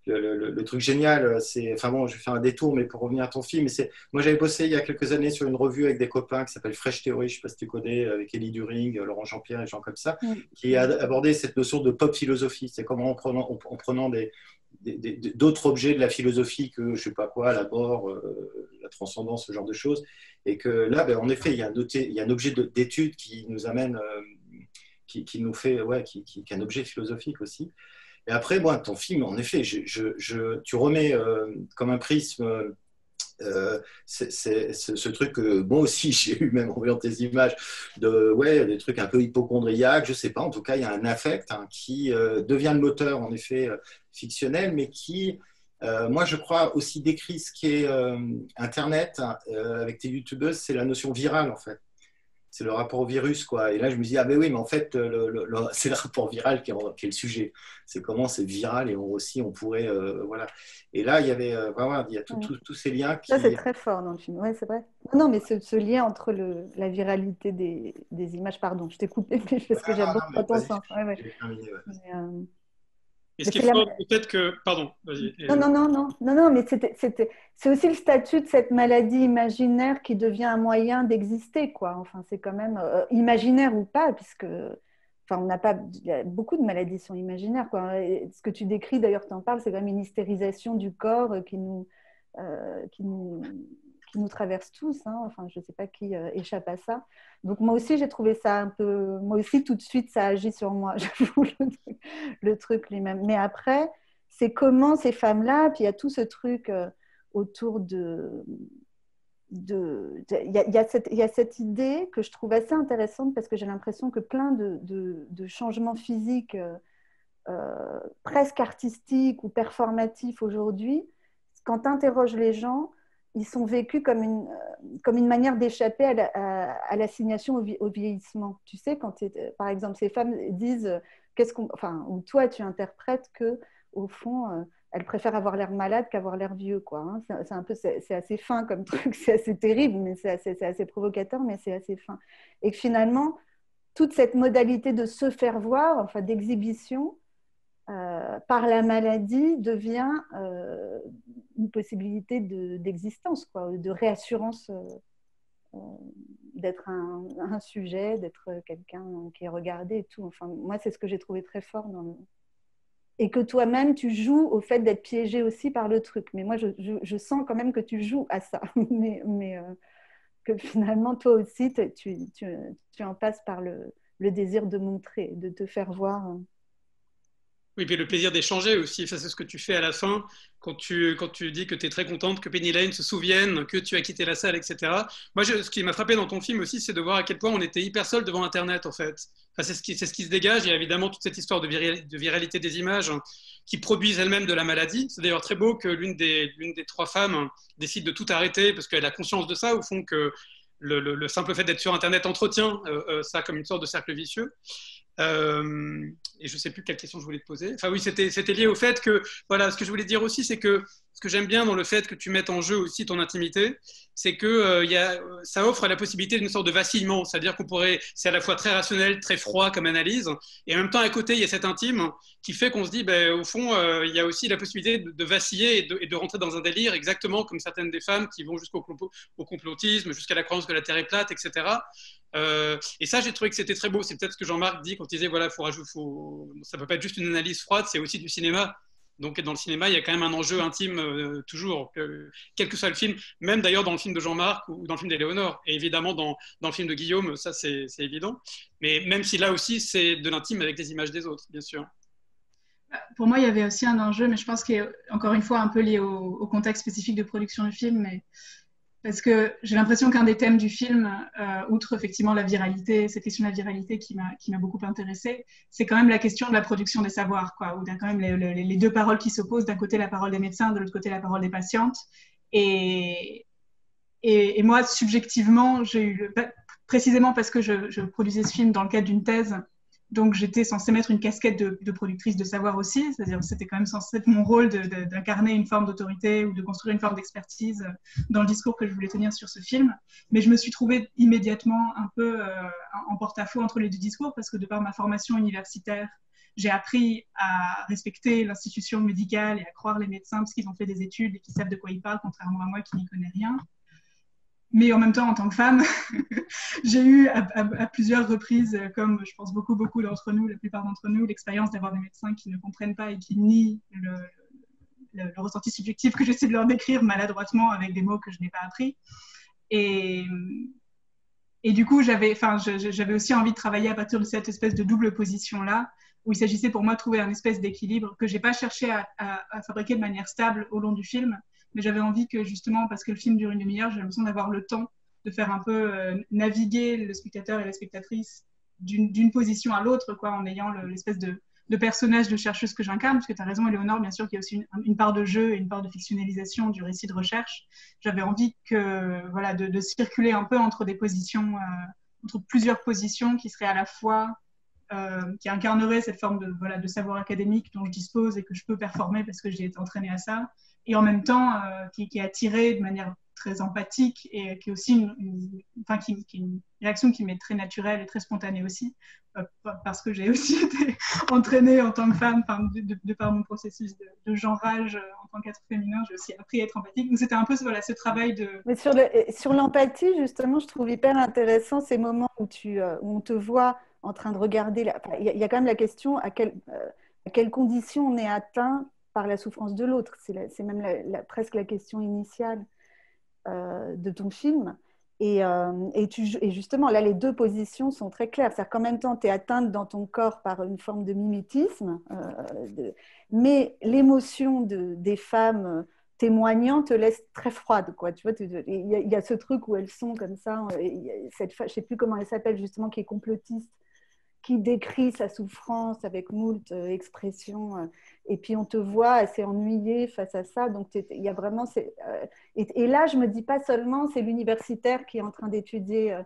le truc génial, c'est, enfin bon, je vais faire un détour, mais pour revenir à ton film, moi j'avais bossé il y a quelques années sur une revue avec des copains qui s'appelle Fresh Theory, je ne sais pas si tu connais, avec Élie During, Laurent Jean-Pierre et gens comme ça, qui a abordé cette notion de pop philosophie. C'est comment en prenant d'autres objets de la philosophie que, je sais pas quoi, la mort, la transcendance, ce genre de choses, et que là, ben, en effet, il y a un objet d'étude qui nous amène, qui nous fait, ouais, qui est un objet philosophique aussi. Et après, moi, ton film, en effet, tu remets comme un prisme ce truc que moi aussi j'ai eu, même en voyant tes images, des trucs un peu hypochondriaques, je sais pas, en tout cas, il y a un affect qui devient le moteur, en effet, fictionnel, mais qui, moi, je crois, aussi décrit ce qu'est Internet avec tes youtubeuses, c'est la notion virale, en fait. C'est le rapport au virus, quoi. Et là, je me dis, ah ben oui, mais en fait, c'est le rapport viral qui est le sujet. C'est comment c'est viral et on pourrait, voilà. Et là, il y avait, vraiment, il y a tous ces liens qui... Ça, c'est très fort dans le film, ouais, c'est vrai. Non, mais ce lien entre la viralité des images, pardon, je t'ai coupé, mais parce que j'aborde pas ton sens. Ouais, ouais. Et ce qui est fort, peut-être que... Pardon, vas-y. Non, mais c'est aussi le statut de cette maladie imaginaire qui devient un moyen d'exister, quoi. Enfin, c'est quand même imaginaire ou pas, puisque... Enfin, on n'a pas... Beaucoup de maladies sont imaginaires, quoi. Et ce que tu décris, d'ailleurs, tu en parles, c'est quand même une hystérisation du corps qui nous traverse tous, hein. Enfin, je ne sais pas qui échappe à ça. Donc, moi aussi, j'ai trouvé ça un peu... Moi aussi, tout de suite, ça agit sur moi, j'avoue, le truc lui-même. Mais après, c'est comment ces femmes-là, puis il y a tout ce truc autour de... Il y a cette idée que je trouve assez intéressante parce que j'ai l'impression que plein de changements physiques presque artistiques ou performatifs aujourd'hui, quand tu interroges les gens, ils sont vécus comme une manière d'échapper à l'assignation au vieillissement. Tu sais, quand par exemple, ces femmes disent, ou toi, tu interprètes que, au fond, elles préfèrent avoir l'air malade qu'avoir l'air vieux, quoi. Hein. C'est assez fin comme truc, c'est assez terrible, mais c'est assez provocateur, mais c'est assez fin. Et que finalement, toute cette modalité de se faire voir, enfin d'exhibition, par la maladie devient une possibilité d'existence, quoi, de réassurance d'être un sujet, d'être quelqu'un qui est regardé et tout. Enfin, moi, c'est ce que j'ai trouvé très fort et que toi-même, tu joues au fait d'être piégé aussi par le truc. Mais moi, je sens quand même que tu joues à ça, mais que finalement, toi aussi, tu en passes par le désir de montrer, de te faire voir. Oui, puis le plaisir d'échanger aussi, ça c'est ce que tu fais à la fin, quand tu dis que tu es très contente que Penny Lane se souvienne que tu as quitté la salle, etc. Moi, ce qui m'a frappé dans ton film aussi, c'est de voir à quel point on était hyper seul devant Internet, en fait. Enfin, c'est ce qui se dégage. Il y a évidemment toute cette histoire de viralité des images qui produisent elles-mêmes de la maladie. C'est d'ailleurs très beau que l'une des trois femmes décide de tout arrêter parce qu'elle a conscience de ça, au fond, que le simple fait d'être sur Internet entretient ça comme une sorte de cercle vicieux. Et je ne sais plus quelle question je voulais te poser. Enfin oui, c'était lié au fait que, voilà, ce que je voulais dire aussi, c'est que ce que j'aime bien dans le fait que tu mettes en jeu aussi ton intimité, c'est que ça offre la possibilité d'une sorte de vacillement, c'est-à-dire c'est à la fois très rationnel, très froid comme analyse, et en même temps à côté il y a cet intime qui fait qu'on se dit, au fond, il y a aussi la possibilité de vaciller et de rentrer dans un délire, exactement comme certaines des femmes qui vont jusqu'au complotisme, jusqu'à la croyance que la Terre est plate, etc. Et ça, j'ai trouvé que c'était très beau. C'est peut-être ce que Jean-Marc dit quand il disait, voilà, ça peut pas être juste une analyse froide, c'est aussi du cinéma. Donc dans le cinéma, il y a quand même un enjeu intime toujours, quel que soit le film, même d'ailleurs dans le film de Jean-Marc ou dans le film d'Éléonore. Et évidemment, dans le film de Guillaume, ça c'est évident. Mais même si là aussi, c'est de l'intime avec des images des autres, bien sûr. Pour moi, il y avait aussi un enjeu, mais je pense qu'il est encore une fois un peu lié au contexte spécifique de production du film. Parce que j'ai l'impression qu'un des thèmes du film, outre effectivement la viralité, cette question de la viralité qui m'a beaucoup intéressée, c'est quand même la question de la production des savoirs, quoi, où quand même les deux paroles qui s'opposent, d'un côté la parole des médecins, de l'autre côté la parole des patientes. Et moi, subjectivement, précisément parce que je produisais ce film dans le cadre d'une thèse, donc j'étais censée mettre une casquette de productrice de savoir aussi, c'est-à-dire que c'était quand même censé être mon rôle d'incarner une forme d'autorité ou de construire une forme d'expertise dans le discours que je voulais tenir sur ce film. Mais je me suis trouvée immédiatement un peu en porte-à-faux entre les deux discours parce que de par ma formation universitaire, j'ai appris à respecter l'institution médicale et à croire les médecins parce qu'ils ont fait des études et qu'ils savent de quoi ils parlent, contrairement à moi qui n'y connais rien. Mais en même temps, en tant que femme, j'ai eu à plusieurs reprises, comme je pense beaucoup d'entre nous, la plupart d'entre nous, l'expérience d'avoir des médecins qui ne comprennent pas et qui nient le ressenti subjectif que j'essaie de leur décrire maladroitement avec des mots que je n'ai pas appris. Et du coup, j'avais aussi envie de travailler à partir de cette espèce de double position-là, où il s'agissait pour moi de trouver un espèce d'équilibre que je n'ai pas cherché à fabriquer de manière stable au long du film, mais j'avais envie que justement, parce que le film dure une demi-heure, j'ai l'impression d'avoir le temps de faire un peu naviguer le spectateur et la spectatrice d'une position à l'autre, quoi, en ayant l'espèce de personnage de chercheuse que j'incarne, parce que tu as raison, Éléonore, bien sûr qu'il y a aussi une part de jeu et une part de fictionnalisation du récit de recherche. J'avais envie de circuler un peu entre des positions, entre plusieurs positions qui seraient à la fois, qui incarneraient cette forme de savoir académique dont je dispose et que je peux performer parce que j'ai été entraînée à ça, et en même temps qui est attirée de manière très empathique et qui est aussi une réaction qui m'est très naturelle et très spontanée aussi, parce que j'ai aussi été entraînée en tant que femme de par mon processus de genrage en tant qu'être féminin, j'ai aussi appris à être empathique. Donc c'était un peu ce travail de... Mais sur l'empathie, justement, je trouve hyper intéressant ces moments où on te voit en train de regarder... Il y a quand même la question à quelles conditions on est atteint par la souffrance de l'autre. C'est même presque la question initiale de ton film. Et justement, là, les deux positions sont très claires. C'est-à-dire qu'en même temps, tu es atteinte dans ton corps par une forme de mimétisme, mais l'émotion des femmes témoignant te laisse très froide, quoi. Tu vois, il y a ce truc où elles sont comme ça. Cette femme, je ne sais plus comment elle s'appelle, justement, qui est complotiste, qui décrit sa souffrance avec moult expressions, et puis on te voit assez ennuyée face à ça. Donc il y a vraiment et là je me dis pas seulement c'est l'universitaire qui est en train d'étudier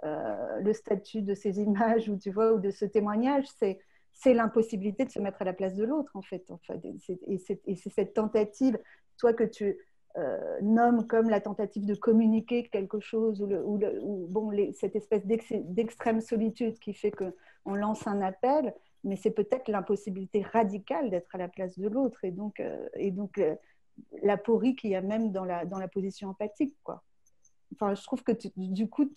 le statut de ces images, ou tu vois, ou de ce témoignage, c'est l'impossibilité de se mettre à la place de l'autre, en fait. Et c'est cette tentative, toi, que tu nommes comme la tentative de communiquer quelque chose, cette espèce d'extrême solitude qui fait qu'on lance un appel, mais c'est peut-être l'impossibilité radicale d'être à la place de l'autre, et donc l'aporie qu'il y a même dans la position empathique, quoi. Enfin, je trouve que du coup,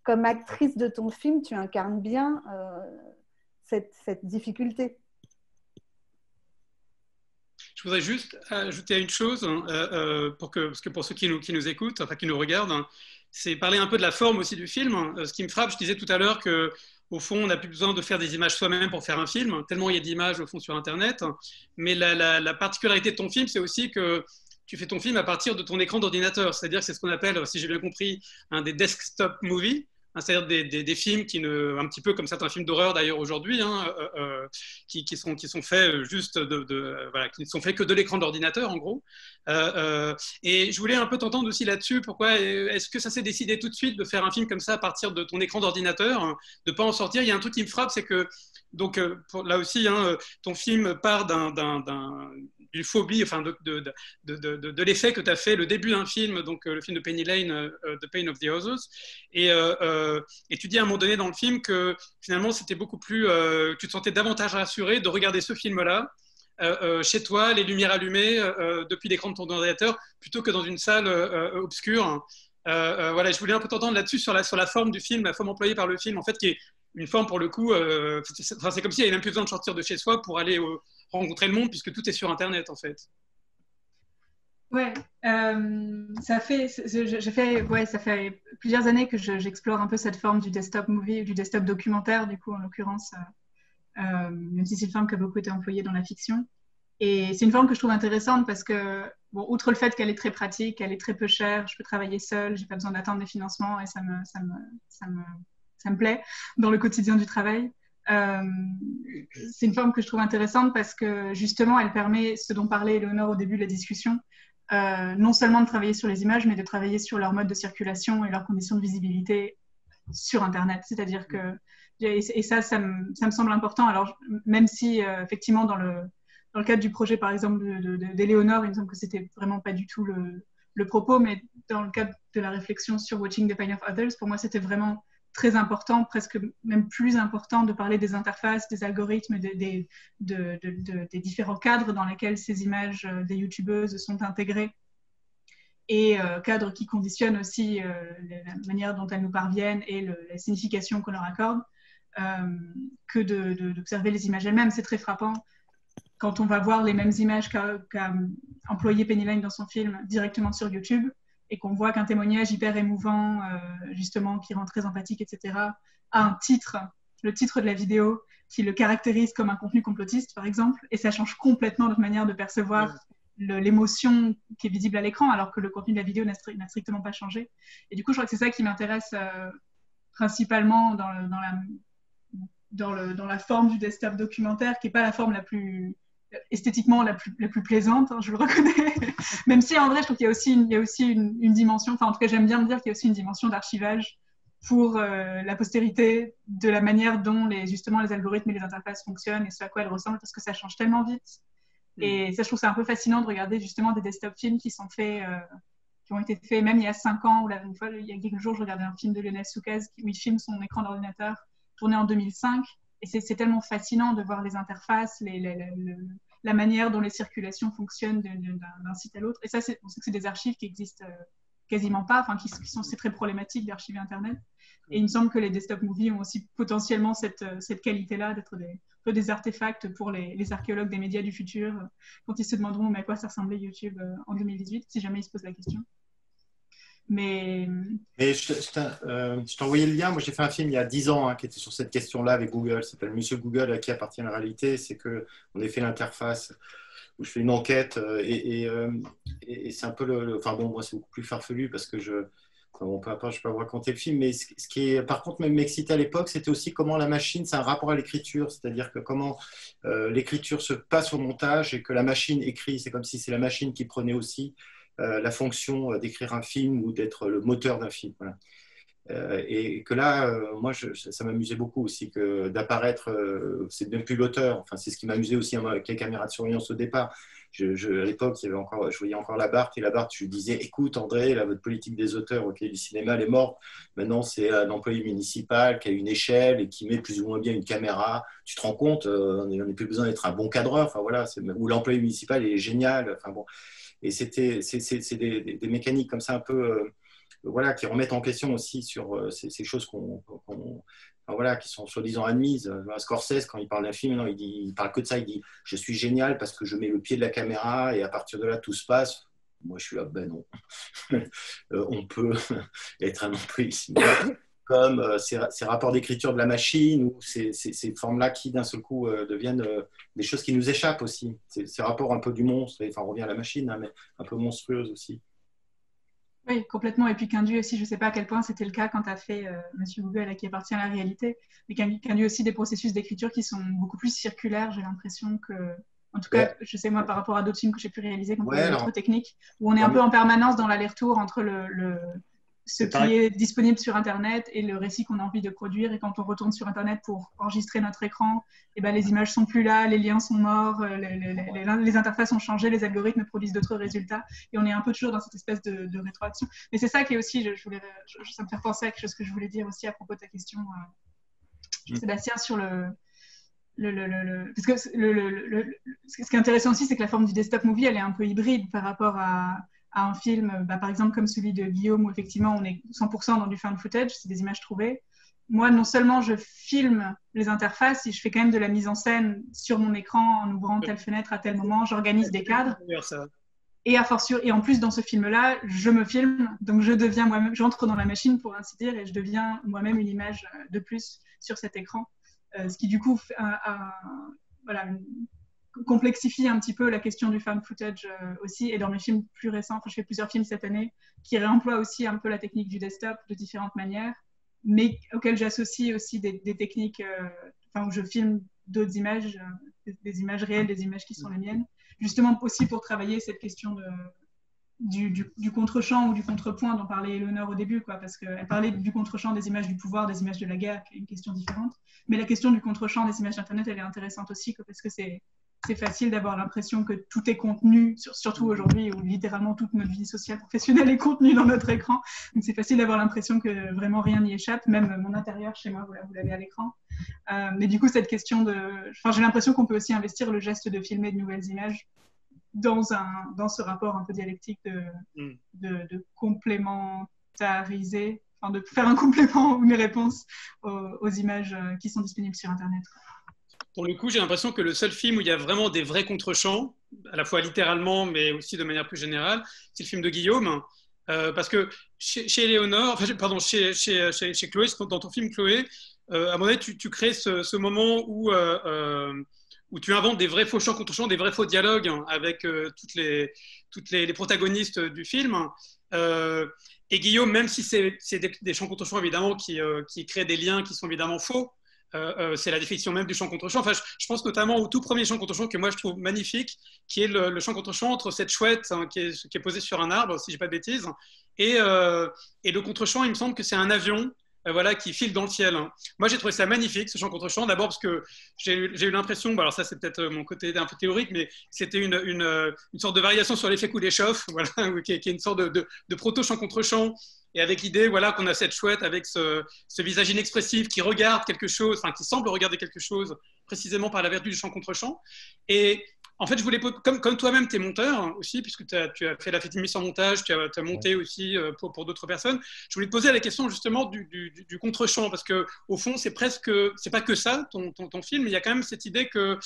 comme actrice de ton film, tu incarnes bien cette difficulté. Je voudrais juste ajouter une chose, parce que pour ceux qui nous écoutent, enfin qui nous regardent, c'est parler un peu de la forme aussi du film. Ce qui me frappe, je disais tout à l'heure qu'au fond, on n'a plus besoin de faire des images soi-même pour faire un film, tellement il y a d'images au fond sur Internet. Mais la particularité de ton film, c'est aussi que tu fais ton film à partir de ton écran d'ordinateur. C'est-à-dire que c'est ce qu'on appelle, si j'ai bien compris, des desktop movies. C'est-à-dire des films un petit peu comme certains films d'horreur d'ailleurs aujourd'hui, qui sont faits juste qui ne sont faits que de l'écran d'ordinateur en gros. Et je voulais un peu t'entendre aussi là-dessus. Pourquoi est-ce que ça s'est décidé tout de suite de faire un film comme ça à partir de ton écran d'ordinateur, de pas en sortir? Il y a un truc qui me frappe, c'est que donc là aussi, ton film part d'une phobie, enfin de l'effet que tu as fait le début d'un film, donc le film de Penny Lane, The Pain of the Others, et tu dis à un moment donné dans le film que finalement c'était beaucoup plus, tu te sentais davantage rassuré de regarder ce film-là chez toi, les lumières allumées, depuis l'écran de ton ordinateur, plutôt que dans une salle obscure. Voilà, je voulais un peu t'entendre là-dessus sur la forme du film, la forme employée par le film, en fait, qui est une forme pour le coup, c'est comme s'il n'y avait même plus besoin de sortir de chez soi pour aller rencontrer le monde, puisque tout est sur Internet, en fait. Ouais, ça fait plusieurs années que j'explore un peu cette forme du desktop movie, du desktop documentaire, du coup, en l'occurrence, même si c'est une forme qui a beaucoup été employée dans la fiction. Et c'est une forme que je trouve intéressante parce que, bon, outre le fait qu'elle est très pratique, elle est très peu chère, je peux travailler seule, j'ai pas besoin d'attendre des financements, et ça me plaît dans le quotidien du travail. C'est une forme que je trouve intéressante parce que justement elle permet, ce dont parlait Éléonore au début de la discussion, non seulement de travailler sur les images, mais de travailler sur leur mode de circulation et leurs conditions de visibilité sur Internet. C'est-à-dire que, et ça me semble important. Alors même si effectivement dans le cadre du projet par exemple d'Éléonore, il me semble que c'était vraiment pas du tout le propos, mais dans le cadre de la réflexion sur Watching the Pain of Others, pour moi c'était vraiment très important, presque même plus important, de parler des interfaces, des algorithmes, des différents cadres dans lesquels ces images des youtubeuses sont intégrées, et cadres qui conditionnent aussi la manière dont elles nous parviennent et la signification qu'on leur accorde, que d'observer les images elles-mêmes. C'est très frappant quand on va voir les mêmes images qu'a employé Penny Lane dans son film directement sur YouTube, et qu'on voit qu'un témoignage hyper émouvant, justement, qui rend très empathique, etc., a un titre, le titre de la vidéo, qui le caractérise comme un contenu complotiste, par exemple, et ça change complètement notre manière de percevoir l'émotion qui est visible à l'écran, alors que le contenu de la vidéo n'a strictement pas changé. Et du coup, je crois que c'est ça qui m'intéresse principalement dans la forme du desktop documentaire, qui n'est pas la forme la plus esthétiquement la plus plaisante, hein, je le reconnais. Même si en vrai, je trouve qu'il y a aussi une dimension, enfin en tout cas j'aime bien me dire qu'il y a aussi une dimension d'archivage pour la postérité de la manière dont justement les algorithmes et les interfaces fonctionnent et ce à quoi elles ressemblent, parce que ça change tellement vite. Et ça, je trouve ça un peu fascinant de regarder justement des desktop films qui ont été faits même il y a 5 ans. Une fois, il y a quelques jours, je regardais un film de Lionel Soukaz où il filme son écran d'ordinateur tourné en 2005. Et c'est tellement fascinant de voir les interfaces, la manière dont les circulations fonctionnent d'un site à l'autre. Et ça, on sait que c'est des archives qui existent quasiment pas, enfin, c'est très problématique d'archiver Internet. Et il me semble que les desktop movies ont aussi potentiellement cette qualité-là d'être des artefacts pour les archéologues des médias du futur, quand ils se demanderont mais à quoi ça ressemblait YouTube en 2018, si jamais ils se posent la question. Mais je t'ai envoyé le lien. Moi, j'ai fait un film il y a 10 ans qui était sur cette question-là avec Google. Ça s'appelle Monsieur Google, à qui appartient la réalité. C'est qu'on a fait l'interface où je fais une enquête et c'est un peu enfin bon, moi, c'est beaucoup plus farfelu parce que bon, peu importe, je peux vous raconter le film, mais ce qui est, par contre, même m'excitait à l'époque, c'était aussi comment la machine, c'est un rapport à l'écriture, c'est-à-dire que comment l'écriture se passe au montage et que la machine écrit. C'est comme si c'est la machine qui prenait aussi la fonction d'écrire un film ou d'être le moteur d'un film. Voilà. Et que là, moi, ça m'amusait beaucoup aussi que d'apparaître, c'est même plus l'auteur, enfin, c'est ce qui m'amusait aussi avec les caméras de surveillance au départ. À l'époque, je voyais encore Labarthe, et Labarthe, je lui disais, écoute André, là, votre politique des auteurs du cinéma, elle est morte. Maintenant, c'est un employé municipal qui a une échelle et qui met plus ou moins bien une caméra. Tu te rends compte, on n'a plus besoin d'être un bon cadreur, enfin, voilà, ou l'employé municipal il est génial. Enfin, bon. Et c'est des mécaniques comme ça un peu... voilà, qui remettent en question aussi sur ces choses voilà, qui sont soi-disant admises. Scorsese, quand il parle d'un film, non, il parle que de ça. Il dit « Je suis génial parce que je mets le pied de la caméra et à partir de là, tout se passe. » Moi, je suis là, ben non. On peut être un employé comme ces rapports d'écriture de la machine ou ces formes-là qui, d'un seul coup, deviennent des choses qui nous échappent aussi. Ces rapports un peu du monstre, enfin, on revient à la machine, hein, mais un peu monstrueuse aussi. Oui, complètement. Et puis qu'Indu aussi, je ne sais pas à quel point c'était le cas quand tu as fait Monsieur Google, à qui appartient la réalité, mais qu'Indu aussi des processus d'écriture qui sont beaucoup plus circulaires, j'ai l'impression que, en tout cas, je sais moi par rapport à d'autres films que j'ai pu réaliser, quand on est d'autres techniques, où on est un peu en permanence dans l'aller-retour entre ce qui est disponible sur Internet et le récit qu'on a envie de produire. Et quand on retourne sur Internet pour enregistrer notre écran, et ben, les images sont plus là, les liens sont morts, les interfaces ont changé, les algorithmes produisent d'autres résultats. Et on est un peu toujours dans cette espèce de rétroaction. Mais c'est ça qui est aussi, ça me fait penser à quelque chose que je voulais dire aussi à propos de ta question, Sébastien, sur parce que ce qui est intéressant aussi, c'est que la forme du desktop movie, elle est un peu hybride par rapport à un film, par exemple comme celui de Guillaume, où effectivement on est 100% dans du found footage, c'est des images trouvées. Moi, non seulement je filme les interfaces, je fais quand même de la mise en scène sur mon écran en ouvrant telle fenêtre à tel moment, j'organise des cadres. Et en plus, dans ce film-là, je me filme, donc je deviens moi-même, j'entre dans la machine pour ainsi dire, et je deviens moi-même une image de plus sur cet écran. Ce qui du coup complexifie un petit peu la question du found footage aussi. Et dans mes films plus récents, je fais plusieurs films cette année qui réemploient aussi un peu la technique du desktop de différentes manières, mais auxquelles j'associe aussi des techniques où je filme d'autres images, des images réelles, des images qui sont les miennes, justement aussi pour travailler cette question du contre-champ ou du contrepoint dont parlait Eleonore au début, parce qu'elle parlait du contre-champ des images du pouvoir, des images de la guerre, qui est une question différente. Mais la question du contre-champ des images d'Internet, elle est intéressante aussi, parce que c'est c'est facile d'avoir l'impression que tout est contenu, surtout aujourd'hui où littéralement toute notre vie sociale professionnelle est contenue dans notre écran. Donc c'est facile d'avoir l'impression que vraiment rien n'y échappe, même mon intérieur chez moi, vous l'avez à l'écran. Mais du coup, cette question j'ai l'impression qu'on peut aussi investir le geste de filmer de nouvelles images dans ce rapport un peu dialectique de complémentariser, de faire un complément ou une réponse aux images qui sont disponibles sur Internet. Pour le coup, j'ai l'impression que le seul film où il y a vraiment des vrais contre-champs, à la fois littéralement, mais aussi de manière plus générale, c'est le film de Guillaume. Parce que chez Léonore, chez Chloé, dans ton film Chloé, à un moment donné, tu crées ce moment où tu inventes des vrais faux champs contre champs, des vrais faux dialogues avec toutes les protagonistes du film. Et Guillaume, même si c'est des champs contre champs évidemment qui créent des liens qui sont évidemment faux, c'est la définition même du champ contre champ. Enfin, je pense notamment au tout premier champ contre champ que moi je trouve magnifique, qui est le champ contre champ entre cette chouette qui est posée sur un arbre, si je dis pas de bêtises, et le contre champ, il me semble que c'est un avion. Voilà, qui file dans le ciel. Moi, j'ai trouvé ça magnifique, ce champ contre champ. D'abord parce que j'ai eu l'impression, alors ça c'est peut-être mon côté un peu théorique, mais c'était une sorte de variation sur l'effet coup-d'échauffe, voilà, qui est une sorte de proto-champ contre champ. Et avec l'idée qu'on a cette chouette avec ce visage inexpressif qui regarde quelque chose, enfin qui semble regarder quelque chose, précisément par la vertu du champ contre champ. Et en fait, je voulais, comme toi-même, tu es monteur aussi, puisque tu as fait la fête mise en montage, tu as monté aussi pour d'autres personnes. Je voulais te poser la question justement du contre-champ, parce qu'au fond, c'est pas que ça, ton film, mais il y a quand même cette idée que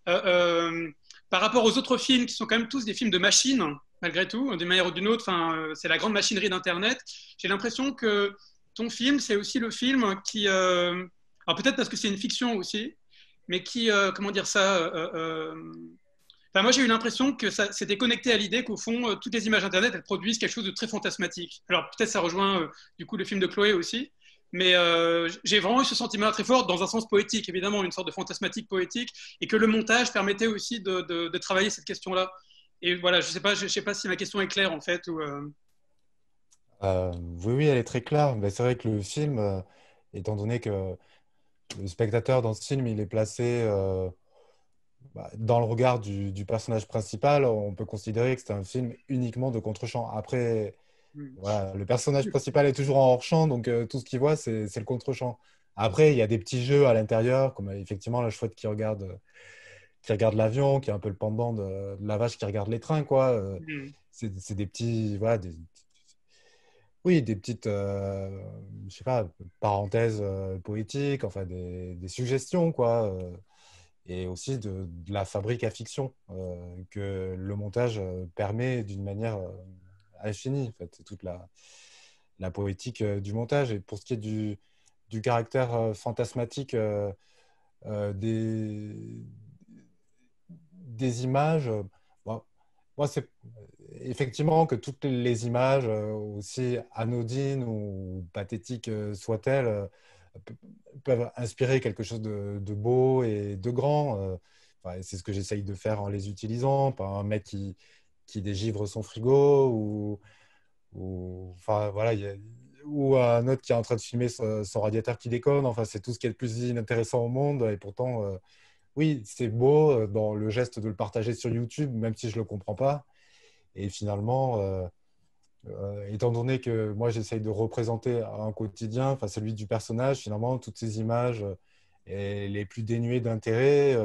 par rapport aux autres films, qui sont quand même tous des films de machines, malgré tout, d'une manière ou d'une autre, c'est la grande machinerie d'Internet, j'ai l'impression que ton film, c'est aussi le film qui... alors peut-être parce que c'est une fiction aussi, mais qui, comment dire ça... moi, j'ai eu l'impression que c'était connecté à l'idée qu'au fond, toutes les images Internet, elles produisent quelque chose de très fantasmatique. Alors, peut-être ça rejoint du coup le film de Chloé aussi, mais j'ai vraiment eu ce sentiment très fort dans un sens poétique, évidemment, une sorte de fantasmatique poétique, et que le montage permettait aussi de travailler cette question-là. Et voilà, je sais pas si ma question est claire, en fait. Oui, elle est très claire. Mais c'est vrai que le film, étant donné que le spectateur dans ce film, il est placé... dans le regard du personnage principal, on peut considérer que c'est un film uniquement de contre-champ. Après, voilà, le personnage principal est toujours en hors-champ, donc tout ce qu'il voit, c'est le contre-champ. Après, il y a des petits jeux à l'intérieur, comme effectivement la chouette qui regarde l'avion, qui est un peu le pendant de la vache qui regarde les trains, quoi. C'est des petits, voilà, oui, des petites, je sais pas, parenthèses poétiques, enfin des suggestions, quoi. Et aussi de la fabrique à fiction que le montage permet d'une manière infinie. En fait, c'est toute la poétique du montage. Et pour ce qui est du caractère fantasmatique des images, moi, c'est effectivement que toutes les images, aussi anodines ou pathétiques soient-elles, peuvent inspirer quelque chose de beau et de grand. C'est ce que j'essaye de faire en les utilisant, pas un mec qui dégivre son frigo ou un autre qui est en train de filmer son radiateur qui déconne. Enfin, c'est tout ce qui est le plus inintéressant au monde. Et pourtant, oui, c'est beau dans le geste de le partager sur YouTube, même si je ne le comprends pas. Et finalement... étant donné que moi j'essaye de représenter un quotidien, enfin celui du personnage, finalement toutes ces images les plus dénuées d'intérêt,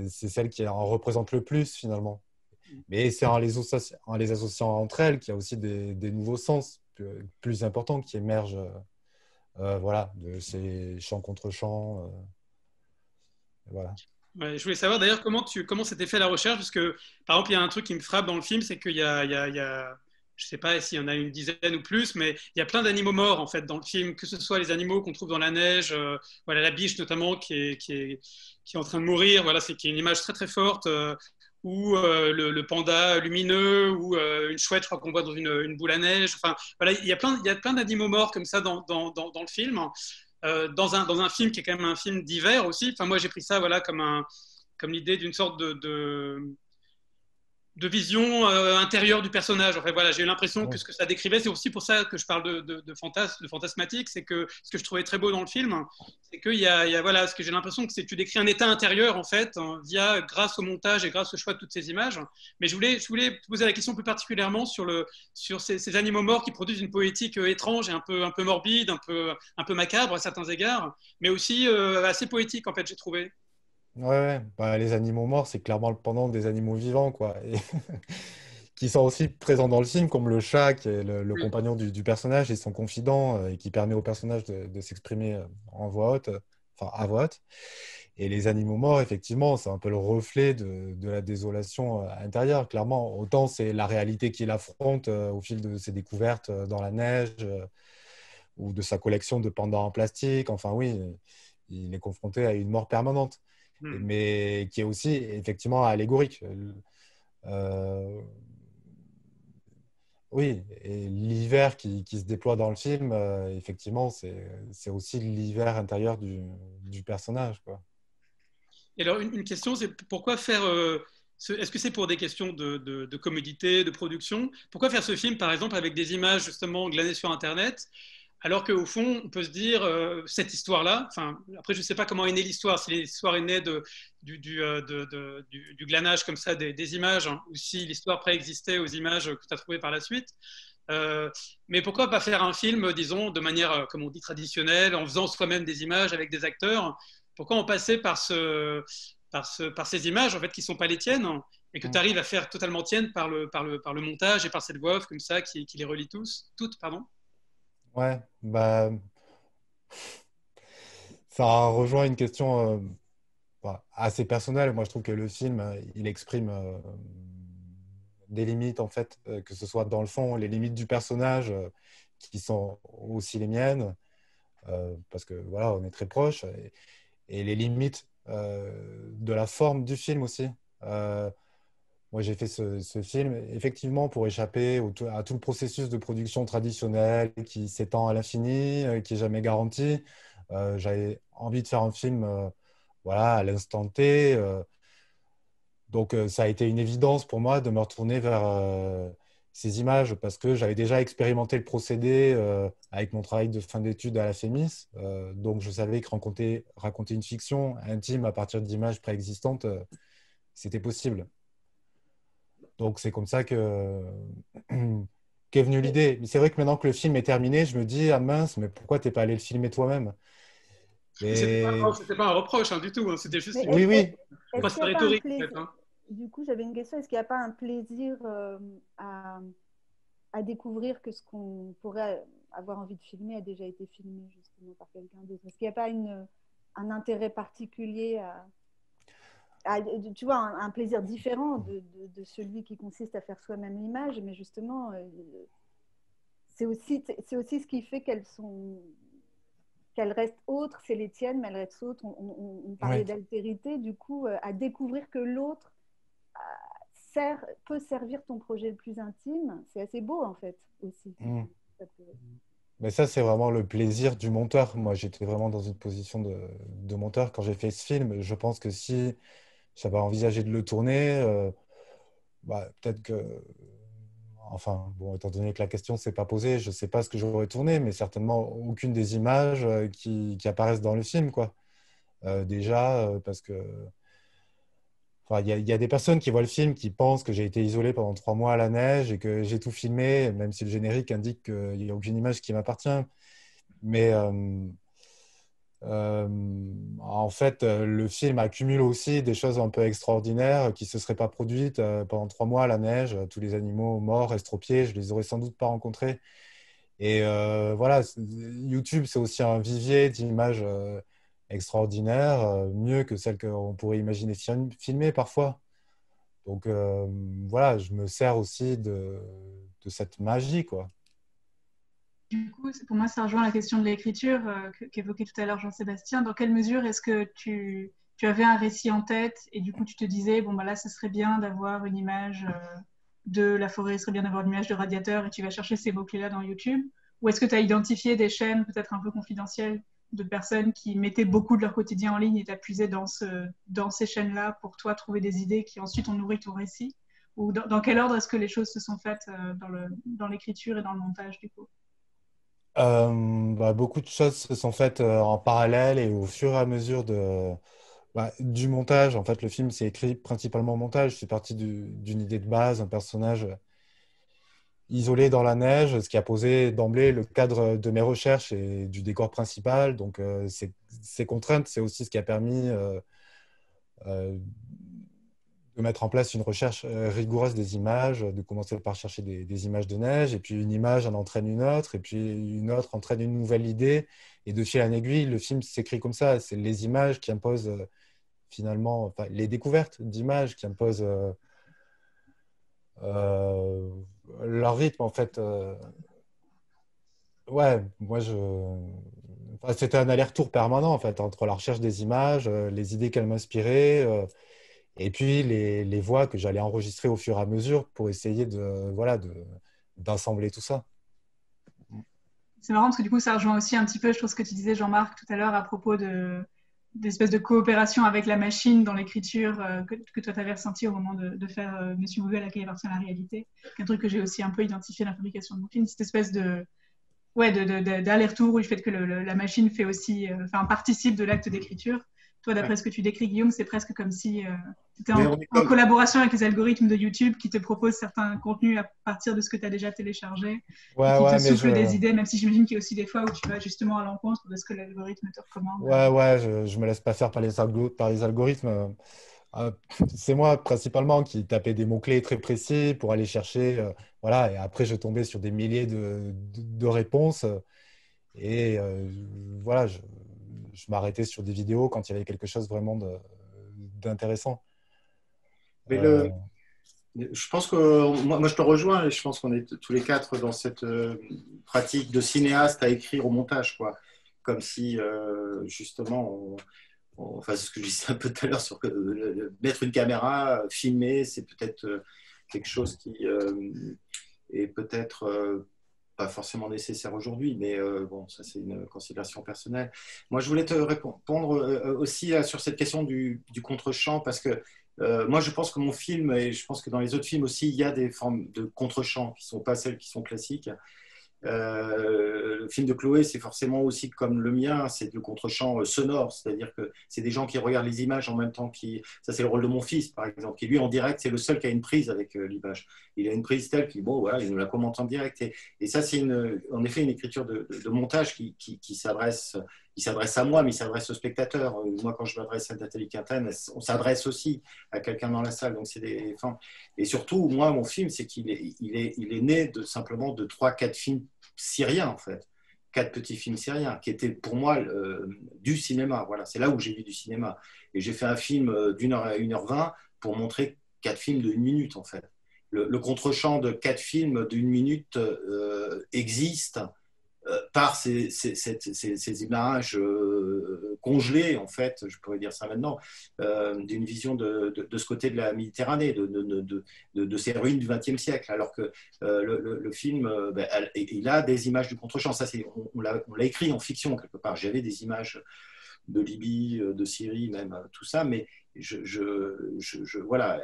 c'est celles qui en représentent le plus finalement. Mais c'est en les associant entre elles qu'il y a aussi des nouveaux sens plus importants qui émergent voilà, de ces champs contre champs. Voilà. Ouais, je voulais savoir d'ailleurs comment s'était fait la recherche, parce que par exemple il y a un truc qui me frappe dans le film, c'est qu'il y a je ne sais pas s'il y en a une dizaine ou plus, mais il y a plein d'animaux morts en fait dans le film, que ce soit les animaux qu'on trouve dans la neige, voilà, la biche notamment qui est en train de mourir, voilà, qui est une image très très forte, ou le panda lumineux, ou une chouette, je crois qu'on voit dans une boule à neige. Enfin, voilà, il y a plein d'animaux morts comme ça dans le film, dans un film qui est quand même un film d'hiver aussi. Enfin, moi j'ai pris ça voilà, comme l'idée d'une sorte de vision intérieure du personnage. En fait, voilà, j'ai eu l'impression que ce que ça décrivait, c'est aussi pour ça que je parle de fantasme, de fantasmatique, c'est que ce que je trouvais très beau dans le film, c'est qu'il y a voilà, ce que j'ai l'impression que c'est que tu décris un état intérieur en fait, grâce au montage et grâce au choix de toutes ces images. Mais je voulais te poser la question plus particulièrement sur ces animaux morts qui produisent une poétique étrange et un peu morbide, un peu macabre à certains égards, mais aussi assez poétique en fait, j'ai trouvé. Ouais, bah, les animaux morts, c'est clairement le pendant des animaux vivants, quoi. Et qui sont aussi présents dans le film, comme le chat, qui est le Oui. compagnon du personnage et son confident, et qui permet au personnage de s'exprimer en voix haute, enfin à voix haute. Et les animaux morts, effectivement, c'est un peu le reflet de la désolation intérieure, clairement. Autant c'est la réalité qu'il affronte au fil de ses découvertes dans la neige ou de sa collection de pandas en plastique. Enfin, oui, il est confronté à une mort permanente, mais qui est aussi effectivement allégorique. Euh, oui, et l'hiver qui se déploie dans le film, effectivement, c'est aussi l'hiver intérieur du personnage, quoi. Et alors, une question, c'est pourquoi faire. Est-ce que c'est pour des questions de commodité, de production? Pourquoi faire ce film, par exemple, avec des images justement glanées sur Internet, alors qu'au fond, on peut se dire, cette histoire-là, enfin, après, je ne sais pas comment est née l'histoire, si l'histoire est née du glanage comme ça des images, hein, ou si l'histoire préexistait aux images que tu as trouvées par la suite. Euh, mais pourquoi pas faire un film, disons, de manière, comme on dit, traditionnelle, en faisant soi-même des images avec des acteurs? Pourquoi on passait par ces images en fait, qui ne sont pas les tiennes et que tu arrives à faire totalement tiennes par le montage et par cette voix off comme ça qui les relie toutes, pardon. Ouais, bah, ça rejoint une question bah, assez personnelle. Moi, je trouve que le film, il exprime des limites, en fait, que ce soit dans le fond, les limites du personnage qui sont aussi les miennes, parce que voilà, on est très proches, et les limites de la forme du film aussi. Euh, Moi, j'ai fait ce film effectivement pour échapper à tout le processus de production traditionnel qui s'étend à l'infini, qui est jamais garanti. J'avais envie de faire un film voilà, à l'instant T. Donc, ça a été une évidence pour moi de me retourner vers ces images parce que j'avais déjà expérimenté le procédé avec mon travail de fin d'études à la FEMIS. Donc, je savais que raconter une fiction intime à partir d'images préexistantes, c'était possible. Donc, c'est comme ça qu'est venue l'idée. Mais c'est vrai que maintenant que le film est terminé, je me dis, ah mince, mais pourquoi t'es pas allé le filmer toi-même? Mais c'était Et pas un reproche hein, du tout, hein, c'était juste Mais oui, oui, est-ce qu'il c'est n'y a pas un rhétorique en plaisir? fait. Hein. Du coup, j'avais une question. Est-ce qu'il n'y a pas un plaisir à, à découvrir que ce qu'on pourrait avoir envie de filmer a déjà été filmé justement par quelqu'un d'autre? Est-ce qu'il n'y a pas un intérêt particulier tu vois, un plaisir différent de celui qui consiste à faire soi-même l'image, mais justement, c'est aussi ce qui fait qu'elles restent autres, c'est les tiennes, mais elles restent autres. On parlait ouais. d'altérité, du coup, à découvrir que l'autre peut servir ton projet le plus intime, c'est assez beau en fait aussi. Mm. Mais ça, c'est vraiment le plaisir du monteur. Moi, j'étais vraiment dans une position de monteur quand j'ai fait ce film. Je pense que si j'avais envisagé de le tourner, bah, peut-être que, enfin, bon, étant donné que la question ne s'est pas posée, je ne sais pas ce que j'aurais tourné, mais certainement aucune des images qui apparaissent dans le film, quoi. Déjà, parce que enfin, il y a des personnes qui voient le film qui pensent que j'ai été isolé pendant 3 mois à la neige et que j'ai tout filmé, même si le générique indique qu'il n'y a aucune image qui m'appartient. Mais en fait, le film accumule aussi des choses un peu extraordinaires qui ne se seraient pas produites pendant 3 mois à la neige. Tous les animaux morts, estropiés, je les aurais sans doute pas rencontrés. Et voilà, YouTube, c'est aussi un vivier d'images extraordinaires, mieux que celles qu'on pourrait imaginer filmer parfois. Donc voilà, je me sers aussi de cette magie, quoi. Du coup, pour moi, ça rejoint la question de l'écriture qu'évoquait tout à l'heure Jean-Sébastien. Dans quelle mesure est-ce que tu avais un récit en tête et du coup tu te disais, bon, bah là, ce serait bien d'avoir une image de la forêt, ce serait bien d'avoir une image de radiateur et tu vas chercher ces mots-clés-là dans YouTube? Ou est-ce que tu as identifié des chaînes peut-être un peu confidentielles de personnes qui mettaient beaucoup de leur quotidien en ligne et t'as puisé dans ces chaînes-là pour toi trouver des idées qui ensuite ont nourri ton récit? Ou dans quel ordre est-ce que les choses se sont faites dans l'écriture et dans le montage, du coup? Beaucoup de choses se sont faites en parallèle et au fur et à mesure du montage. En fait, le film s'est écrit principalement au montage. Je suis parti d'une idée de base, un personnage isolé dans la neige, ce qui a posé d'emblée le cadre de mes recherches et du décor principal. Donc, ces contraintes, c'est aussi ce qui a permis euh, de mettre en place une recherche rigoureuse des images, de commencer par chercher des images de neige, et puis une image en entraîne une autre, et puis une autre entraîne une nouvelle idée, et de fil en aiguille, le film s'écrit comme ça. C'est les images qui imposent finalement, enfin, les découvertes d'images qui imposent leur rythme, en fait. Ouais, enfin, c'était un aller-retour permanent, en fait, entre la recherche des images, les idées qu'elles m'inspiraient, et puis les voix que j'allais enregistrer au fur et à mesure pour essayer d'assembler tout ça. C'est marrant parce que du coup, ça rejoint aussi un petit peu, je trouve, ce que tu disais, Jean-Marc, tout à l'heure à propos d'espèces de coopération avec la machine dans l'écriture que toi, tu avais ressenti au moment de faire Monsieur Google à qui appartient la réalité. Un truc que j'ai aussi un peu identifié dans la fabrication de mon film, cette espèce d'aller-retour où le fait que la machine fait aussi, participe de l'acte d'écriture. Toi, d'après ce que tu décris, Guillaume, c'est presque comme si tu étais en collaboration avec les algorithmes de YouTube qui te proposent certains contenus à partir de ce que tu as déjà téléchargé, et qui te soufflent des idées, même si j'imagine qu'il y a aussi des fois où tu vas justement à l'encontre de ce que l'algorithme te recommande. Je me laisse pas faire par les algorithmes. C'est moi principalement qui tapais des mots-clés très précis pour aller chercher. Et après, je tombais sur des milliers de réponses. Et je m'arrêtais sur des vidéos quand il y avait quelque chose vraiment d'intéressant. Mais je pense que moi, je te rejoins et je pense qu'on est tous les quatre dans cette pratique de cinéaste à écrire au montage, quoi. Comme si, justement, enfin, c'est ce que je disais un peu tout à l'heure sur mettre une caméra, filmer, c'est peut-être quelque chose qui est peut-être pas forcément nécessaire aujourd'hui, mais bon, ça c'est une considération personnelle. Moi, je voulais te répondre aussi sur cette question du contre-champ, parce que moi, je pense que mon film, et je pense que dans les autres films aussi, il y a des formes de contre-champ qui ne sont pas celles qui sont classiques. Le film de Chloé, c'est forcément aussi comme le mien, c'est le contre-champ sonore, c'est-à-dire que c'est des gens qui regardent les images en même temps. Ça, c'est le rôle de mon fils, par exemple, qui lui, en direct, c'est le seul qui a une prise avec l'image. Il a une prise telle qu'il il nous la commente en direct. Et ça, c'est en effet une écriture de montage qui s'adresse à moi, mais il s'adresse au spectateur. Moi, quand je m'adresse à Nathalie Quintana, on s'adresse aussi à quelqu'un dans la salle. Donc, et surtout, moi, mon film, c'est qu'il est né simplement de 3-4 films syriens, en fait. 4 petits films syriens, qui étaient pour moi du cinéma. Voilà, c'est là où j'ai vu du cinéma. Et j'ai fait un film d'1 heure à 1h20 pour montrer 4 films de 1 minute, en fait. Le contre-champ de 4 films d'1 minute existe par ces images congelées, en fait, je pourrais dire ça maintenant, d'une vision de ce côté de la Méditerranée, de ces ruines du XXe siècle, alors que le film, il a des images du contre-champ. Ça, on l'a écrit en fiction, quelque part. J'avais des images de Libye, de Syrie, même, tout ça, mais voilà,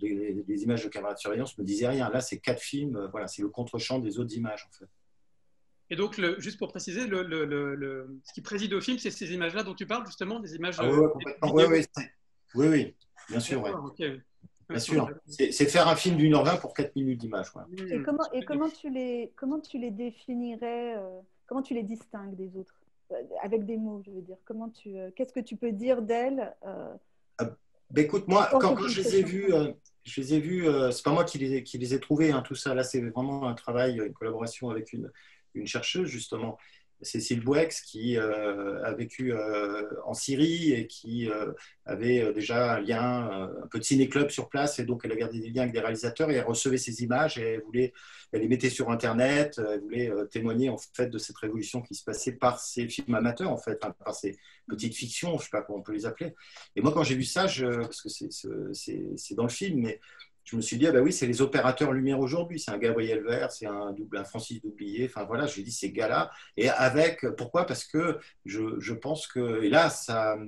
les images de caméra de surveillance ne me disaient rien. Là, c'est 4 films, voilà, c'est le contre-champ des autres images, en fait. Et donc, juste pour préciser, ce qui préside au film, c'est ces images-là dont tu parles, justement, des images. Oui, bien sûr. Ouais. Okay. Bien sûr. C'est faire un film d'1 heure 20 pour 4 minutes d'image. Ouais. Et comment tu les définirais, comment tu les distingues des autres? Avec des mots, je veux dire. Qu'est-ce que tu peux dire d'elles écoute, moi, quand je les ai vus, c'est pas moi qui les ai trouvés, hein, tout ça. Là, c'est vraiment un travail, une collaboration avec une chercheuse, justement, Cécile Bouex, qui a vécu en Syrie et qui avait déjà un lien, un peu de ciné-club sur place, et donc elle a gardé des liens avec des réalisateurs et elle recevait ces images et elle les mettait sur Internet, elle voulait témoigner en fait de cette révolution qui se passait par ces films amateurs, en fait, par ces petites fictions, je ne sais pas comment on peut les appeler. Et moi, quand j'ai vu ça, parce que c'est dans le film, mais je me suis dit, oui, c'est les opérateurs lumière aujourd'hui. C'est un Gabriel Vert, c'est un Francis Doublier. Enfin, voilà, je lui ai dit, ces gars-là. Et pourquoi? Parce que je pense que, et là, ça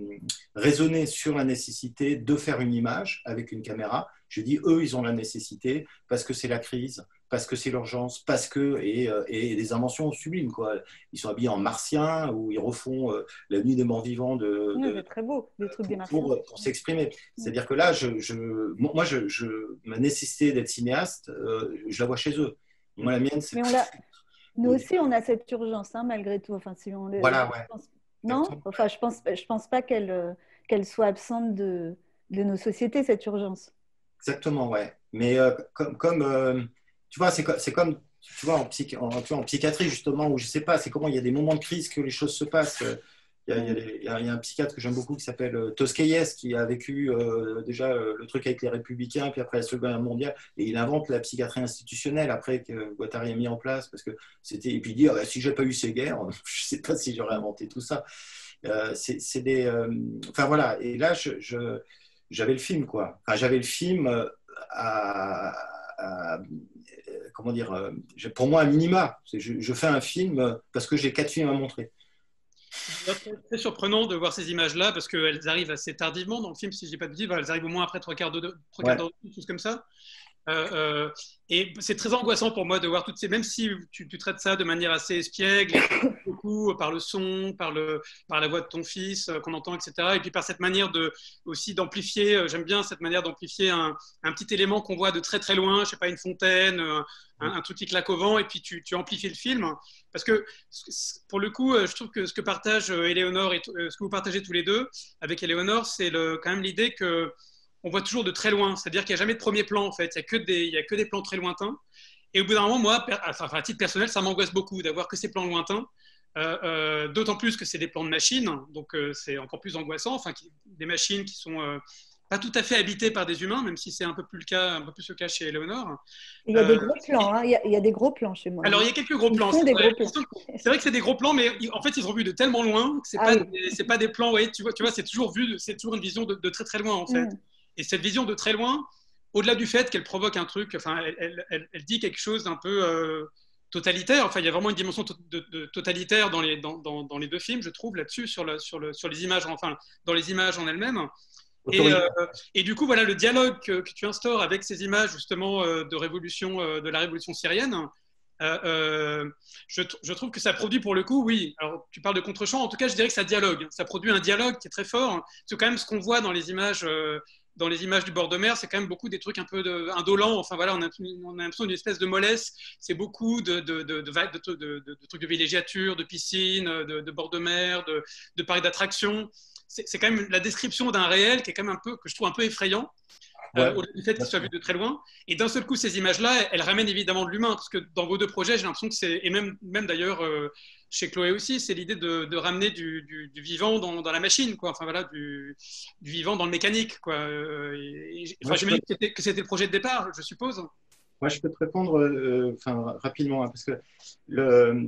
résonnait sur la nécessité de faire une image avec une caméra Je dis, eux, ils ont la nécessité parce que c'est la crise, parce que c'est l'urgence, parce que, et des inventions sublimes, quoi. Ils sont habillés en martiens ou ils refont la nuit des morts vivants C'est très beau, des trucs des martiens. pour s'exprimer. C'est-à-dire que là, moi, ma nécessité d'être cinéaste, je la vois chez eux. Moi, la mienne, c'est... Mais nous aussi, on a cette urgence, hein, malgré tout. Enfin, si on, Voilà, ouais. Non, enfin, je pense pas qu'elle soit absente de nos sociétés, cette urgence. Exactement, ouais. Mais tu vois, c'est comme, tu vois, en psychiatrie, justement, où je sais pas, c'est comment il y a des moments de crise que les choses se passent. Il y a un psychiatre que j'aime beaucoup qui s'appelle Tosquelles, qui a vécu déjà le truc avec les Républicains, puis après la Seconde Guerre mondiale, et il invente la psychiatrie institutionnelle après que Guattari a mis en place, parce que c'était, et puis il dit, si j'ai pas eu ces guerres, je sais pas si j'aurais inventé tout ça. C'est des, enfin voilà, et là j'avais le film, quoi. Enfin, j'avais le film comment dire, pour moi, à minima. Je fais un film parce que j'ai 4 films à montrer. C'est très surprenant de voir ces images-là parce qu'elles arrivent assez tardivement dans le film, si je dis pas de bêtises. Elles arrivent au moins après 3 quarts d'heure, quelque chose comme ça. Et c'est très angoissant pour moi de voir toutes ces, même si tu traites ça de manière assez espiègle, beaucoup par le son, par la voix de ton fils qu'on entend, etc. Et puis par cette manière aussi d'amplifier, j'aime bien cette manière d'amplifier un petit élément qu'on voit de très très loin, je sais pas, une fontaine, un truc qui claque au vent, et puis tu amplifies le film. Parce que pour le coup, je trouve que ce que partage Éléonore et ce que vous partagez tous les deux avec Éléonore, c'est quand même l'idée que on voit toujours de très loin, c'est-à-dire qu'il n'y a jamais de premier plan en fait, il y a que des plans très lointains. Et au bout d'un moment, moi, à titre personnel, ça m'angoisse beaucoup d'avoir que ces plans lointains, d'autant plus que c'est des plans de machines, donc c'est encore plus angoissant, enfin des machines qui sont pas tout à fait habitées par des humains, même si c'est un peu plus le cas chez Éléonore. Il y a des gros plans, hein, il y a des gros plans chez moi. Alors il y a quelques gros plans. C'est vrai que c'est des gros plans, mais en fait ils sont vus de tellement loin que c'est pas des plans. Ouais, tu vois, c'est toujours une vision de très très loin en fait. Et cette vision de très loin, au-delà du fait qu'elle provoque un truc, enfin, elle dit quelque chose d'un peu totalitaire. Enfin, il y a vraiment une dimension de totalitaire dans les deux films, je trouve, là-dessus, sur les images, enfin, dans les images en elles-mêmes. Et du coup, voilà, le dialogue que tu instaures avec ces images, justement, de la révolution syrienne, je trouve que ça produit pour le coup, oui. Alors, tu parles de contre-champ, en tout cas, je dirais que ça dialogue. Ça produit un dialogue qui est très fort. C'est quand même ce qu'on voit dans les images. Dans les images du bord de mer, c'est quand même beaucoup des trucs un peu indolents. Enfin voilà, on a l'impression d'une espèce de mollesse. C'est beaucoup de trucs de villégiature, de piscine, de bord de mer, de parcs d'attractions. C'est quand même la description d'un réel qui est quand même que je trouve un peu effrayant. Au-delà du fait qu'il soit vu de très loin. Et d'un seul coup, ces images-là, elles ramènent évidemment de l'humain, parce que dans vos deux projets, j'ai l'impression que c'est, et même d'ailleurs chez Chloé aussi, c'est l'idée de ramener du vivant dans la machine, quoi. Enfin voilà, du vivant dans le mécanique, quoi. J'imagine que c'était le projet de départ, je suppose. Moi, je peux te répondre rapidement, hein, parce que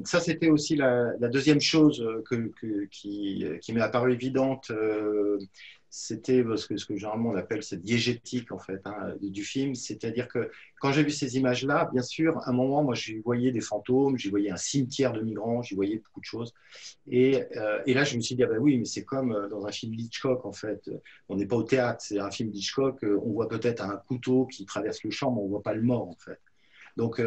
ça, c'était aussi la deuxième chose qui m'est apparue évidente. C'était ce que généralement on appelle cette diégétique en fait, hein, du film. C'est-à-dire que quand j'ai vu ces images-là, bien sûr, à un moment, moi, j'y voyais des fantômes, j'y voyais un cimetière de migrants, j'y voyais beaucoup de choses. Et là, je me suis dit, ah ben oui, mais c'est comme dans un film d'Hitchcock, en fait. On n'est pas au théâtre, c'est un film d'Hitchcock. On voit peut-être un couteau qui traverse le champ, mais on ne voit pas le mort, en fait. Donc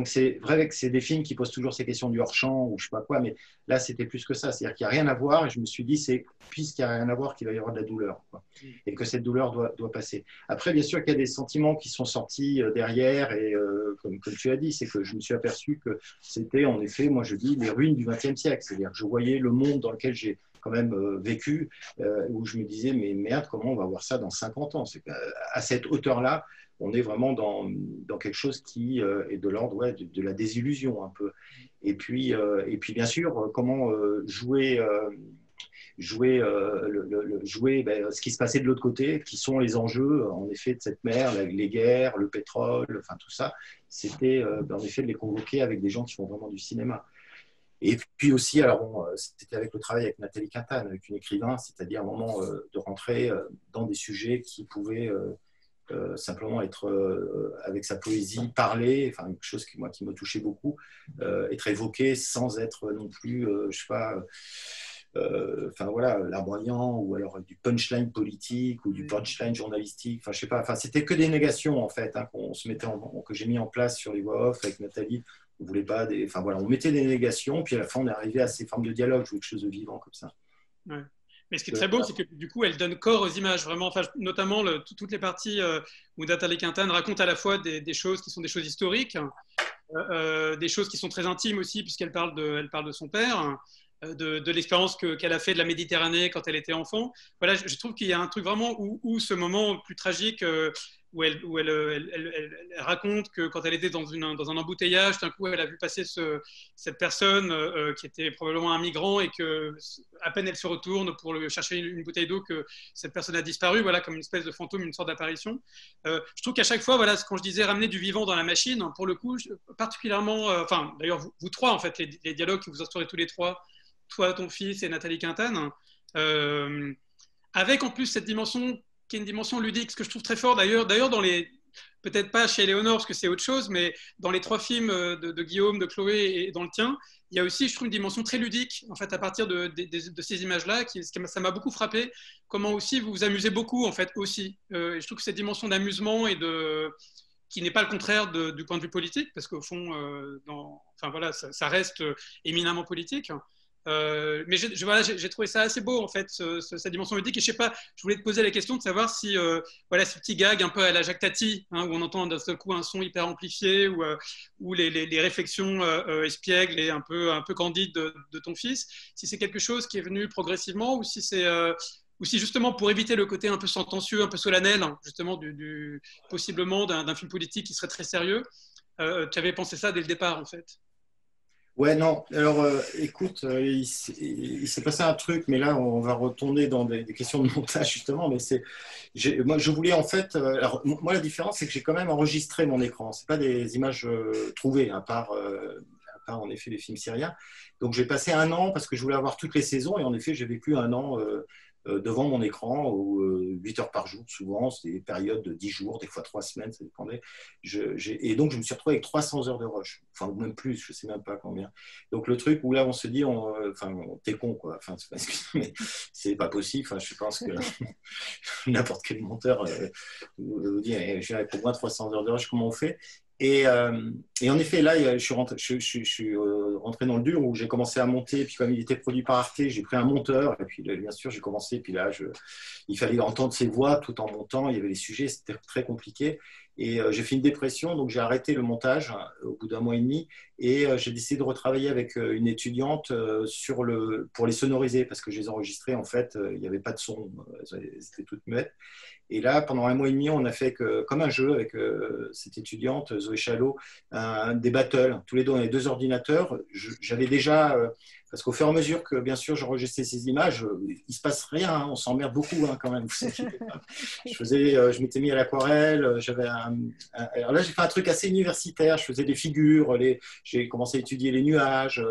c'est vrai que c'est des films qui posent toujours ces questions du hors-champ ou je sais pas quoi, mais là, c'était plus que ça. C'est-à-dire qu'il n'y a rien à voir et je me suis dit, c'est puisqu'il n'y a rien à voir qu'il va y avoir de la douleur, quoi, et que cette douleur doit passer. Après, bien sûr qu'il y a des sentiments qui sont sortis derrière et comme tu as dit, c'est que je me suis aperçu que c'était en effet, moi je dis, les ruines du XXe siècle. C'est-à-dire que je voyais le monde dans lequel j'ai quand même vécu, où je me disais, mais merde, comment on va voir ça dans 50 ans? C'est qu'à cette hauteur-là, on est vraiment dans quelque chose qui est de l'ordre de la désillusion un peu. Et puis bien sûr, comment jouer ce qui se passait de l'autre côté, qui sont les enjeux, en effet, de cette mer, les guerres, le pétrole, enfin tout ça. C'était, en effet, de les convoquer avec des gens qui font vraiment du cinéma. Et puis aussi, alors c'était avec le travail avec Nathalie Quintane, avec une écrivain, c'est-à-dire à un moment de rentrer dans des sujets qui pouvaient simplement être avec sa poésie parlée, enfin quelque chose qui me touchait beaucoup, être évoqué sans être non plus, je sais pas, enfin voilà, larmoyant, ou alors du punchline politique ou du punchline journalistique. Enfin, je sais pas. Enfin, c'était que des négations en fait, hein, que j'ai mis en place sur les voix off avec Nathalie. On voulait pas des. Enfin voilà, on mettait des négations, puis à la fin on est arrivé à ces formes de dialogue, je voulais quelque chose de vivant comme ça. Ouais. Mais ce qui est très beau, c'est que du coup, elle donne corps aux images, vraiment, enfin, notamment toutes les parties où Nathalie Quintane raconte à la fois des choses qui sont des choses historiques, des choses qui sont très intimes aussi, puisqu'elle parle de son père, de l'expérience qu'elle a fait de la Méditerranée quand elle était enfant. Voilà, je trouve qu'il y a un truc vraiment où ce moment plus tragique, où elle raconte que quand elle était dans un embouteillage, d'un coup, elle a vu passer cette personne qui était probablement un migrant et que à peine elle se retourne pour chercher une bouteille d'eau, que cette personne a disparu, voilà, comme une espèce de fantôme, une sorte d'apparition. Je trouve qu'à chaque fois, voilà, quand je disais ramener du vivant dans la machine, pour le coup, particulièrement, enfin, d'ailleurs, vous trois, en fait, les dialogues que vous instaurez tous les trois, toi, ton fils et Nathalie Quintane, avec en plus cette dimension qui est une dimension ludique, ce que je trouve très fort d'ailleurs dans les, peut-être pas chez Léonore parce que c'est autre chose, mais dans les trois films de Guillaume, de Chloé et dans le tien, il y a aussi, je trouve, une dimension très ludique en fait à partir de ces images-là. Ça m'a beaucoup frappé. Comment aussi vous vous amusez beaucoup en fait aussi. Et je trouve que cette dimension d'amusement qui n'est pas le contraire du point de vue politique, parce qu'au fond, enfin voilà, ça reste éminemment politique. Mais voilà, j'ai trouvé ça assez beau en fait, cette dimension ludique. Et je sais pas, je voulais te poser la question de savoir si voilà, ce petit gag un peu à la Jacques Tati, hein, où on entend d'un seul coup un son hyper amplifié, ou les réflexions espiègles et un peu candides de ton fils, si c'est quelque chose qui est venu progressivement, ou si justement pour éviter le côté un peu sentencieux, un peu solennel, hein, justement possiblement d'un film politique qui serait très sérieux, tu avais pensé ça dès le départ en fait. Ouais, non. Alors, écoute, il s'est passé un truc, mais là, on va retourner dans des questions de montage, justement. Mais moi, je voulais, en fait... alors, moi, la différence, c'est que j'ai quand même enregistré mon écran. Ce pas des images trouvées, à part, en effet, les films syriens. Donc, j'ai passé un an, parce que je voulais avoir toutes les saisons, et en effet, j'ai vécu un an devant mon écran, 8 heures par jour, souvent. C'était des périodes de 10 jours, des fois 3 semaines, ça dépendait. Et donc, je me suis retrouvé avec 300 heures de rush. Enfin, ou même plus, je ne sais même pas combien. Donc, le truc où là, on se dit, enfin, t'es con, quoi. Enfin, mais c'est pas possible. Enfin, je pense que n'importe quel monteur vous dit, j'ai pour moi 300 heures de rush, comment on fait? Et en effet, là, je suis rentré dans le dur où j'ai commencé à monter. Puis comme il était produit par Arte, j'ai pris un monteur. Et puis, bien sûr, j'ai commencé. Puis là, il fallait entendre ses voix tout en montant. Il y avait les sujets, c'était très compliqué. Et j'ai fait une dépression, donc j'ai arrêté le montage au bout d'un mois et demi. Et j'ai décidé de retravailler avec une étudiante pour les sonoriser, parce que je les enregistrais, en fait, il n'y avait pas de son, elles étaient toutes muettes. Et là, pendant un mois et demi, on a fait comme un jeu avec cette étudiante, Zoé Chalot, des battles. Tous les deux, on avait 2 ordinateurs. J'avais déjà, parce qu'au fur et à mesure que, bien sûr, j'enregistrais ces images, il ne se passe rien, hein, on s'emmerde beaucoup hein, quand même. Je m'étais mis à l'aquarelle. Alors là, j'ai fait un truc assez universitaire. Je faisais des figures. J'ai commencé à étudier les nuages.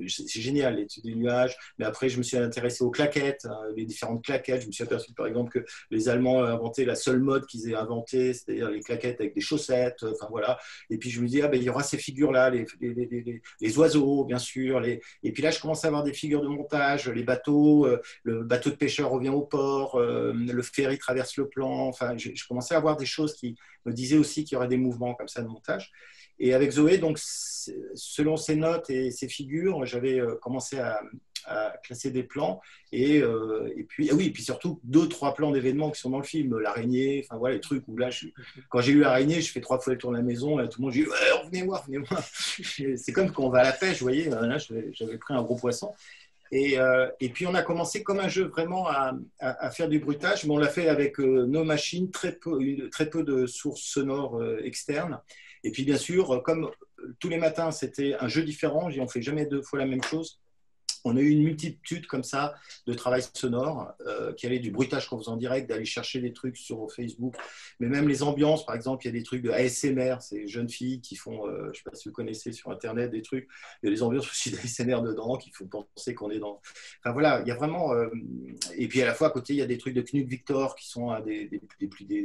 C'est génial, d'étudier les nuages. Mais après, je me suis intéressé aux claquettes, les différentes claquettes. Je me suis aperçu, par exemple, que les Allemands inventé la seule mode qu'ils aient inventée, c'est-à-dire les claquettes avec des chaussettes, enfin voilà. Et puis je me dis, il y aura ces figures-là, les oiseaux, bien sûr. Et puis là, je commence à avoir des figures de montage, les bateaux, le bateau de pêcheur revient au port, le ferry traverse le plan. Enfin, je commençais à avoir des choses qui me disaient aussi qu'il y aurait des mouvements comme ça de montage. Et avec Zoé, donc, selon ses notes et ses figures, j'avais commencé à classer des plans et puis oui, et puis surtout 2-3 plans d'événements qui sont dans le film, l'araignée, enfin voilà les trucs où là quand j'ai eu l'araignée, je fais 3 fois le tour de la maison et tout le monde dit ouais, revenez voir c'est comme quand on va à la pêche, vous voyez, là j'avais pris un gros poisson et puis on a commencé comme un jeu vraiment à faire du bruitage, mais on l'a fait avec nos machines, très peu de sources sonores externes. Et puis bien sûr, comme tous les matins c'était un jeu différent, on ne fait jamais 2 fois la même chose. On a eu une multitude comme ça de travail sonore qui allait du bruitage qu'on faisait en direct, d'aller chercher des trucs sur Facebook, mais même les ambiances, par exemple, il y a des trucs de ASMR, ces jeunes filles qui font, je ne sais pas si vous connaissez sur Internet, des trucs, il y a des ambiances aussi d'ASMR dedans qui font penser qu'on est dans... Enfin voilà, il y a vraiment... Et puis à la fois à côté, il y a des trucs de Knut Victor qui sont des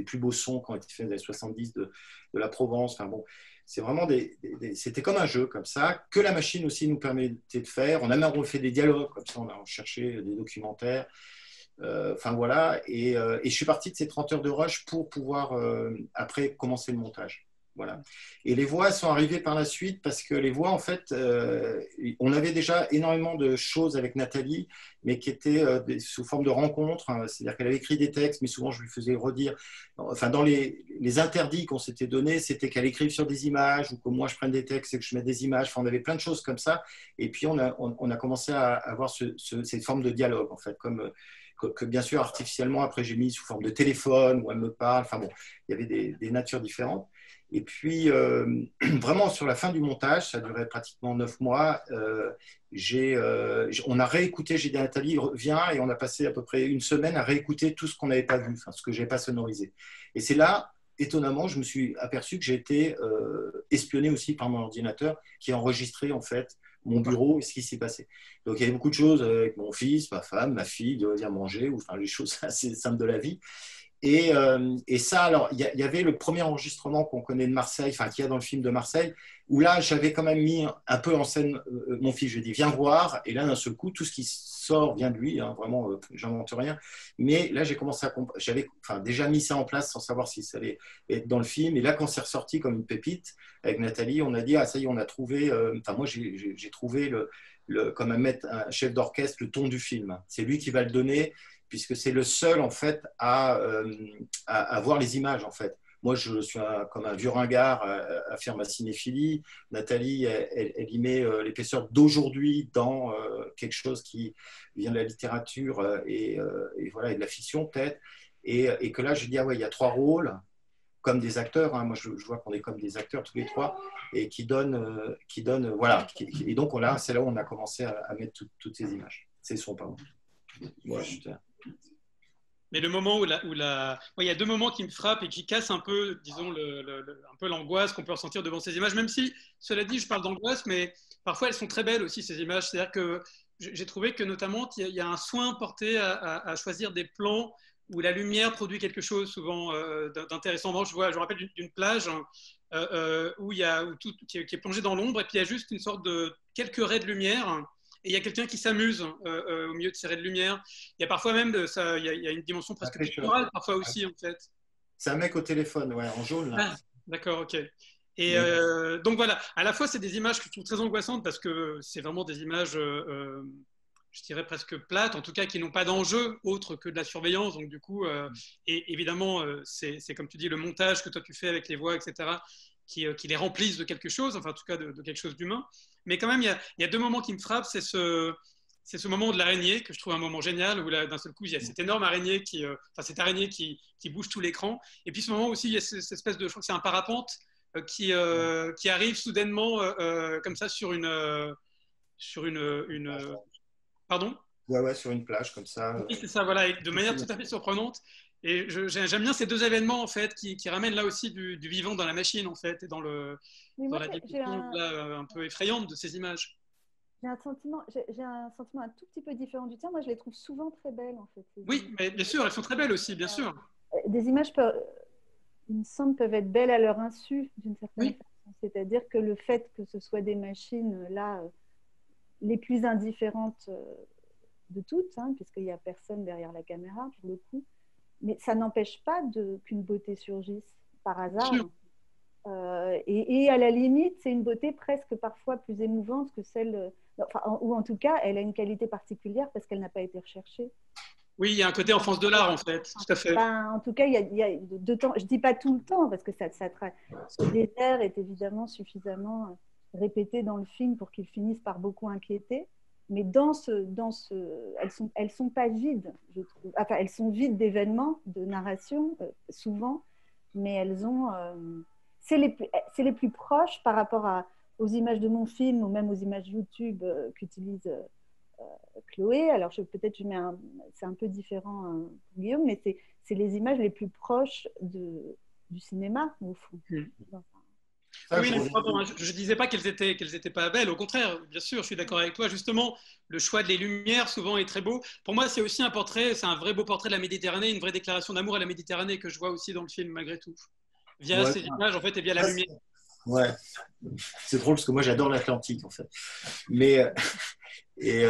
plus beaux sons qui ont été faits dans les 70 de la Provence, enfin bon... C'est vraiment c'était comme un jeu, comme ça, que la machine aussi nous permettait de faire. On a même refait des dialogues, comme ça, on a cherché des documentaires. Enfin, voilà. Et je suis parti de ces 30 heures de rush pour pouvoir, après, commencer le montage. Voilà. Et les voix sont arrivées par la suite parce que les voix, en fait, on avait déjà énormément de choses avec Nathalie, mais qui étaient sous forme de rencontres. Hein. C'est-à-dire qu'elle avait écrit des textes, mais souvent je lui faisais redire. Enfin, dans les interdits qu'on s'était donnés, c'était qu'elle écrive sur des images ou que moi je prenne des textes et que je mette des images. Enfin, on avait plein de choses comme ça. Et puis on a commencé à avoir cette forme de dialogue, en fait, comme que bien sûr artificiellement après j'ai mis sous forme de téléphone où elle me parle. Enfin bon, il y avait des natures différentes. Et puis, vraiment, sur la fin du montage, ça a duré pratiquement 9 mois, on a réécouté, j'ai dit à Nathalie, viens, et on a passé à peu près une semaine à réécouter tout ce qu'on n'avait pas vu, enfin, ce que je n'avais pas sonorisé. Et c'est là, étonnamment, je me suis aperçu que j'ai été espionné aussi par mon ordinateur qui a enregistré, en fait, mon bureau et ce qui s'y passait. Donc, il y avait beaucoup de choses avec mon fils, ma femme, ma fille, de venir manger, ou enfin, les choses assez simples de la vie. Et ça, alors, il y avait le premier enregistrement qu'on connaît de Marseille, enfin, qu'il y a dans le film de Marseille, où là, j'avais quand même mis un peu en scène mon fils. Je lui ai dit, viens voir. Et là, d'un seul coup, tout ce qui sort vient de lui. Hein, vraiment, j'invente rien. Mais là, j'ai commencé à comprendre. J'avais déjà mis ça en place sans savoir si ça allait être dans le film. Et là, quand c'est ressorti comme une pépite, avec Nathalie, on a dit, ah, ça y est, on a trouvé. Enfin, moi, j'ai trouvé comme un chef d'orchestre, le ton du film. C'est lui qui va le donner, puisque c'est le seul, en fait, à voir les images, en fait. Moi, je suis comme un vieux ringard à faire ma cinéphilie. Nathalie, elle y met l'épaisseur d'aujourd'hui dans quelque chose qui vient de la littérature et voilà, et de la fiction, peut-être. Et que là, je dis, ah ouais, il y a 3 rôles, comme des acteurs. Hein. Moi, je vois qu'on est comme des acteurs tous les 3, et qui donnent voilà. Et donc, c'est là où on a commencé à mettre toutes ces images. Ces sons, pardon. Voilà, Mais le moment où il y a 2 moments qui me frappent et qui cassent un peu, disons, un peu l'angoisse qu'on peut ressentir devant ces images, même si, cela dit, je parle d'angoisse, mais parfois elles sont très belles aussi, ces images. C'est-à-dire que j'ai trouvé que notamment, il y a un soin porté à choisir des plans où la lumière produit quelque chose souvent d'intéressant. Je me rappelle d'une plage où tout qui est plongé dans l'ombre, et puis il y a juste une sorte de quelques raies de lumière. Et il y a quelqu'un qui s'amuse au milieu de ces raies de lumière. Il y a parfois même, il y a une dimension presque picturale, parfois aussi, en fait. C'est un mec au téléphone, ouais, en jaune. Là. Ah, d'accord, ok. Et donc voilà, à la fois, c'est des images que je trouve très angoissantes parce que c'est vraiment des images, je dirais presque plates, en tout cas qui n'ont pas d'enjeu autre que de la surveillance. Donc du coup, et évidemment, c'est comme tu dis, le montage que toi tu fais avec les voix, etc., qui les remplissent de quelque chose, enfin en tout cas de quelque chose d'humain. Mais quand même, il y a 2 moments qui me frappent. C'est ce moment de l'araignée que je trouve un moment génial, où d'un seul coup, il y a cette énorme araignée cette araignée qui bouge tout l'écran. Et puis ce moment aussi, il y a cette espèce de, je crois que c'est un parapente qui arrive soudainement comme ça sur une pardon? Ouais, sur une plage comme ça. Oui, c'est ça, voilà, de manière tout à fait surprenante. Et j'aime bien ces 2 événements en fait qui ramènent là aussi du vivant dans la machine en fait et dans la dimension un peu effrayante de ces images. J'ai un sentiment un tout petit peu différent du tien. Moi, je les trouve souvent très belles en fait. Oui, mais bien sûr, elles sont très belles aussi, bien sûr. Des images, il me semble, peuvent être belles à leur insu d'une certaine façon. C'est-à-dire que le fait que ce soit des machines là les plus indifférentes de toutes, hein, puisqu'il n'y a personne derrière la caméra pour le coup. Mais ça n'empêche pas qu'une beauté surgisse par hasard. Et à la limite, c'est une beauté presque parfois plus émouvante que celle... ou en tout cas, elle a une qualité particulière parce qu'elle n'a pas été recherchée. Oui, il y a un côté enfance de l'art, en fait. Tout à fait. En tout cas, il y a de temps... Je ne dis pas tout le temps, parce que ce désert est évidemment suffisamment répété dans le film pour qu'il finisse par beaucoup inquiéter. Mais elles sont pas vides, je trouve. Enfin, elles sont vides d'événements, de narration, souvent, mais elles ont. C'est les plus proches par rapport aux images de mon film ou même aux images YouTube qu'utilise Chloé. Alors peut-être c'est un peu différent pour Guillaume, mais c'est les images les plus proches du cinéma au fond. Oui, je ne disais pas qu'elles étaient pas belles. Au contraire, bien sûr, je suis d'accord avec toi. Justement, le choix des lumières souvent est très beau. Pour moi, c'est aussi c'est un vrai beau portrait de la Méditerranée, une vraie déclaration d'amour à la Méditerranée que je vois aussi dans le film malgré tout. Via ces images, en fait, et via la lumière. Ouais, c'est drôle parce que moi j'adore l'Atlantique en fait. Mais et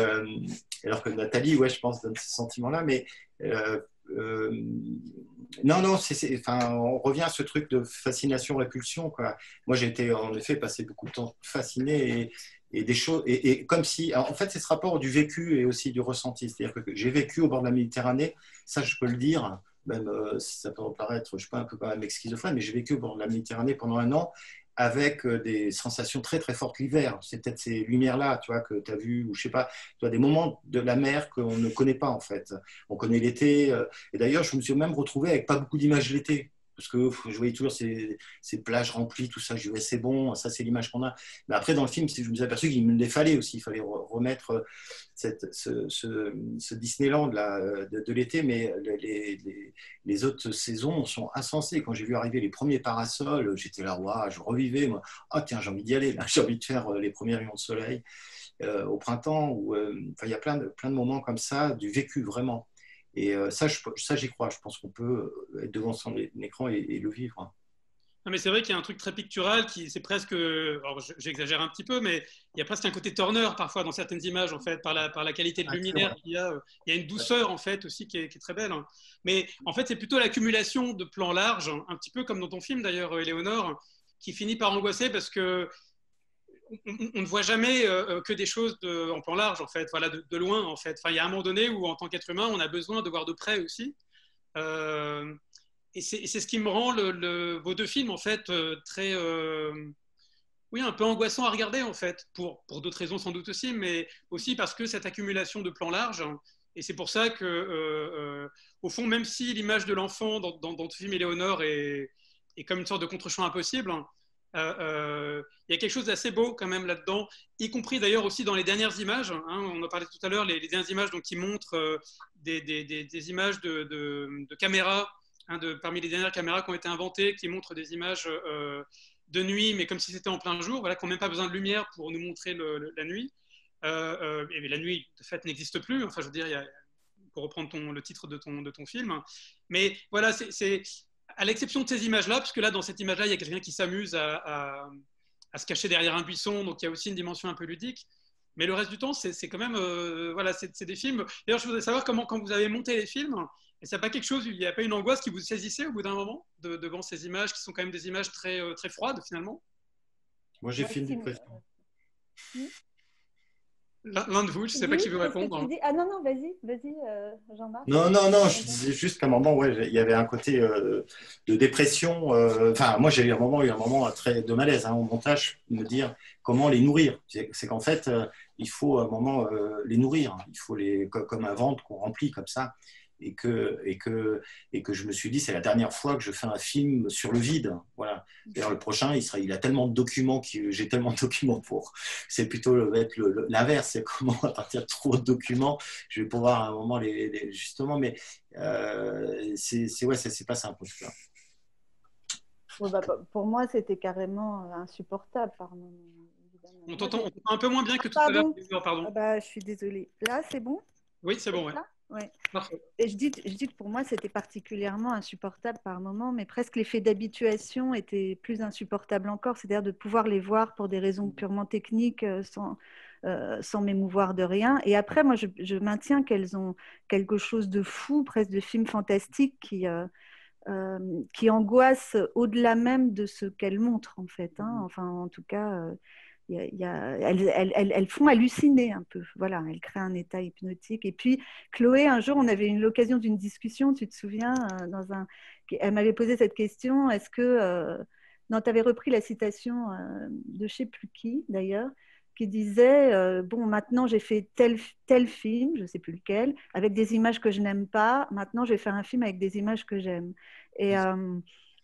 alors que Nathalie, ouais, je pense donne ce sentiment-là. Mais euh, euh, non, non, enfin, on revient à ce truc de fascination-répulsion, quoi. Moi, j'ai été en effet passé beaucoup de temps fasciné et des choses et comme si, en fait, c'est ce rapport du vécu et aussi du ressenti. C'est-à-dire que j'ai vécu au bord de la Méditerranée, ça, je peux le dire. Même si ça peut paraître, je sais pas, un peu quand même schizophrène, mais j'ai vécu au bord de la Méditerranée pendant un an avec des sensations très très fortes l'hiver. C'est peut-être ces lumières-là, tu vois, que tu as vues, ou je sais pas, tu as des moments de la mer qu'on ne connaît pas en fait. On connaît l'été, et d'ailleurs, je me suis même retrouvé avec pas beaucoup d'images l'été. Parce que je voyais toujours ces plages remplies, tout ça. Je disais, c'est bon, ça c'est l'image qu'on a. Mais après, dans le film, je me suis aperçu qu'il me les fallait aussi. Il fallait remettre ce Disneyland là, de l'été, mais les autres saisons sont insensées. Quand j'ai vu arriver les premiers parasols, j'étais là, waouh, je revivais. Moi. Oh tiens, j'ai envie d'y aller. Là. J'ai envie de faire les premiers rayons de soleil au printemps. Il y a plein de moments comme ça, du vécu vraiment. Et ça, j'y crois. Je pense qu'on peut être devant son écran et le vivre. Non, mais c'est vrai qu'il y a un truc très pictural qui c'est presque, alors j'exagère un petit peu, mais il y a presque un côté Turner parfois dans certaines images en fait par la qualité de luminaire qu'il y a. Il y a une douceur en fait aussi qui est très belle. Hein. Mais en fait c'est plutôt l'accumulation de plans larges, un petit peu comme dans ton film d'ailleurs, Éléonore, qui finit par angoisser parce que on ne voit jamais que des choses en plan large en fait, voilà de loin en fait. Enfin il y a un moment donné où en tant qu'être humain on a besoin de voir de près aussi. Euh, et c'est ce qui me rend vos deux films en fait très oui un peu angoissant à regarder en fait pour d'autres raisons sans doute aussi mais aussi parce que cette accumulation de plans larges et c'est pour ça que au fond même si l'image de l'enfant dans le film Éléonore est comme une sorte de contre-champ impossible il y a quelque chose d'assez beau quand même là-dedans, y compris d'ailleurs aussi dans les dernières images. Hein, on en parlait tout à l'heure, les dernières images donc, qui montrent des images de caméras, hein, parmi les dernières caméras qui ont été inventées, qui montrent des images de nuit, mais comme si c'était en plein jour, voilà, qui n'ont même pas besoin de lumière pour nous montrer la nuit. Et la nuit, de fait, n'existe plus. Enfin, je veux dire, pour reprendre le titre de ton film. Mais voilà, c'est à l'exception de ces images-là, parce que là, dans cette image-là, il y a quelqu'un qui s'amuse à se cacher derrière un buisson, donc il y a aussi une dimension un peu ludique. Mais le reste du temps, c'est quand même, voilà, c'est des films. D'ailleurs, je voudrais savoir comment, quand vous avez monté les films, et ça n'a pas quelque chose, il n'y a pas une angoisse qui vous saisissait au bout d'un moment devant ces images qui sont quand même des images très, très froides finalement. Moi, j'ai fait une dépression. L'un de vous, je ne sais pas qui veut répondre. Ah non, non, vas-y, Jean-Marc. Non, je disais juste qu'à un moment, ouais, il y avait un côté de dépression. Enfin, moi, j'ai eu un moment très de malaise au montage, me dire comment les nourrir. C'est qu'en fait, il faut à un moment les nourrir. Il faut comme un ventre qu'on remplit comme ça. Et que je me suis dit, c'est la dernière fois que je fais un film sur le vide. Voilà. D'ailleurs, le prochain, il a tellement de documents, j'ai tellement de documents pour. C'est plutôt l'inverse. C'est comment, à partir de trop de documents, je vais pouvoir à un moment justement. Mais ça s'est passé un peu. Ouais, bah, pour moi, c'était carrément insupportable. Pardon, on t'entend un peu moins bien que tout à l'heure. Pardon. Ah bah, je suis désolée. Là, c'est bon? Oui, c'est bon. Ouais. Ouais. Et je dis que pour moi, c'était particulièrement insupportable par moments, mais presque l'effet d'habituation était plus insupportable encore, c'est-à-dire de pouvoir les voir pour des raisons purement techniques, sans m'émouvoir de rien. Et après, moi, je maintiens qu'elles ont quelque chose de fou, presque de film fantastique qui angoisse au-delà même de ce qu'elles montrent, en fait. Hein. Enfin, en tout cas... elles font halluciner un peu. Voilà, elles créent un état hypnotique. Et puis, Chloé, un jour, on avait eu l'occasion d'une discussion, tu te souviens, elle m'avait posé cette question, est-ce que... Non, tu avais repris la citation de je ne sais plus qui, d'ailleurs, qui disait, bon, maintenant, j'ai fait tel film, je ne sais plus lequel, avec des images que je n'aime pas. Maintenant, je vais faire un film avec des images que j'aime. Et...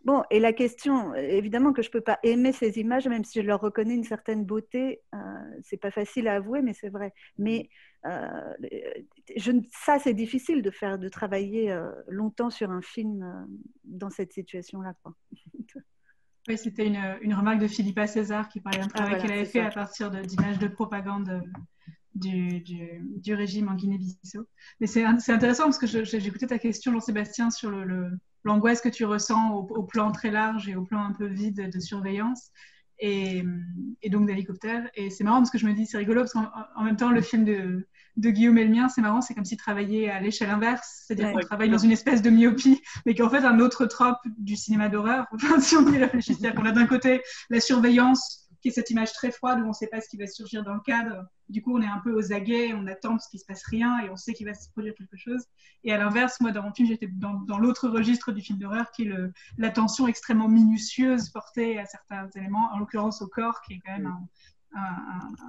Bon, et la question, évidemment que je ne peux pas aimer ces images, même si je leur reconnais une certaine beauté, c'est pas facile à avouer, mais c'est vrai. Mais ça, c'est difficile de travailler longtemps sur un film dans cette situation-là. Oui, c'était une remarque de Philippa César qui parlait d'un travail qu'elle avait fait à partir d'images de propagande du régime en Guinée-Bissau. Mais c'est intéressant parce que j'ai écouté ta question, Jean-Sébastien, sur l'angoisse que tu ressens au plan très large et au plan un peu vide de surveillance. et donc d'hélicoptère. Et c'est marrant parce que je me dis, c'est rigolo parce qu'en même temps, le film de Guillaume et le mien, c'est marrant, c'est comme s'il travaillait à l'échelle inverse, c'est-à-dire qu'on travaille dans une espèce de myopie, mais qu'en fait, un autre trope du cinéma d'horreur, enfin, si on y réfléchit, c'est-à-dire qu'on a d'un côté la surveillance, qui est cette image très froide où on ne sait pas ce qui va surgir dans le cadre. Du coup, on est un peu aux aguets, on attend parce qu'il ne se passe rien et on sait qu'il va se produire quelque chose. Et à l'inverse, moi, dans mon film, j'étais dans l'autre registre du film d'horreur, qui est l'attention extrêmement minutieuse portée à certains éléments, en l'occurrence au corps, qui est quand même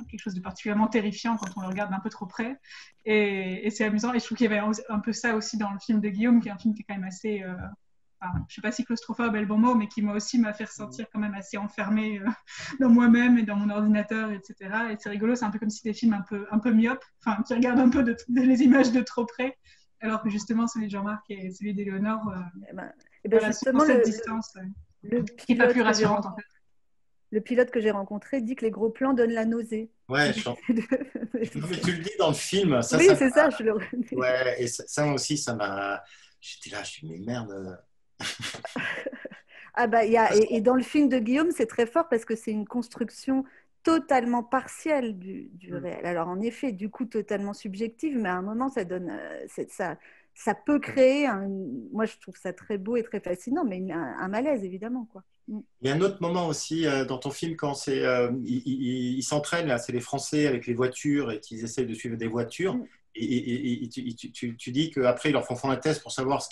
quelque chose de particulièrement terrifiant quand on le regarde d'un peu trop près. Et c'est amusant. Et je trouve qu'il y avait un peu ça aussi dans le film de Guillaume, qui est un film qui est quand même assez... je ne sais pas si claustrophobe est le bon mot, mais qui moi aussi m'a fait ressentir quand même assez enfermée dans moi-même et dans mon ordinateur, etc. Et c'est rigolo, c'est un peu comme si des films un peu myopes, enfin qui regardent un peu les images de trop près, alors que justement celui de Jean-Marc et celui d'Éléonore, justement, cette distance qui n'est pas plus rassurante en fait. Le pilote que j'ai rencontré dit que les gros plans donnent la nausée. Ouais, mais tu le dis dans le film. Ça, oui, ça c'est ça, je le redis. Ouais, et ça aussi, ça m'a... J'étais là, je me dis, mais merde. Et dans le film de Guillaume, c'est très fort parce que c'est une construction totalement partielle du réel. Alors en effet, du coup, totalement subjective, mais à un moment, ça donne... ça peut créer, moi je trouve ça très beau et très fascinant, mais un malaise, évidemment, quoi. Il y a un autre moment aussi dans ton film quand ils s'entraînent, là, c'est les Français avec les voitures et qu'ils essayent de suivre des voitures. Et tu dis qu'après, ils leur font un test pour savoir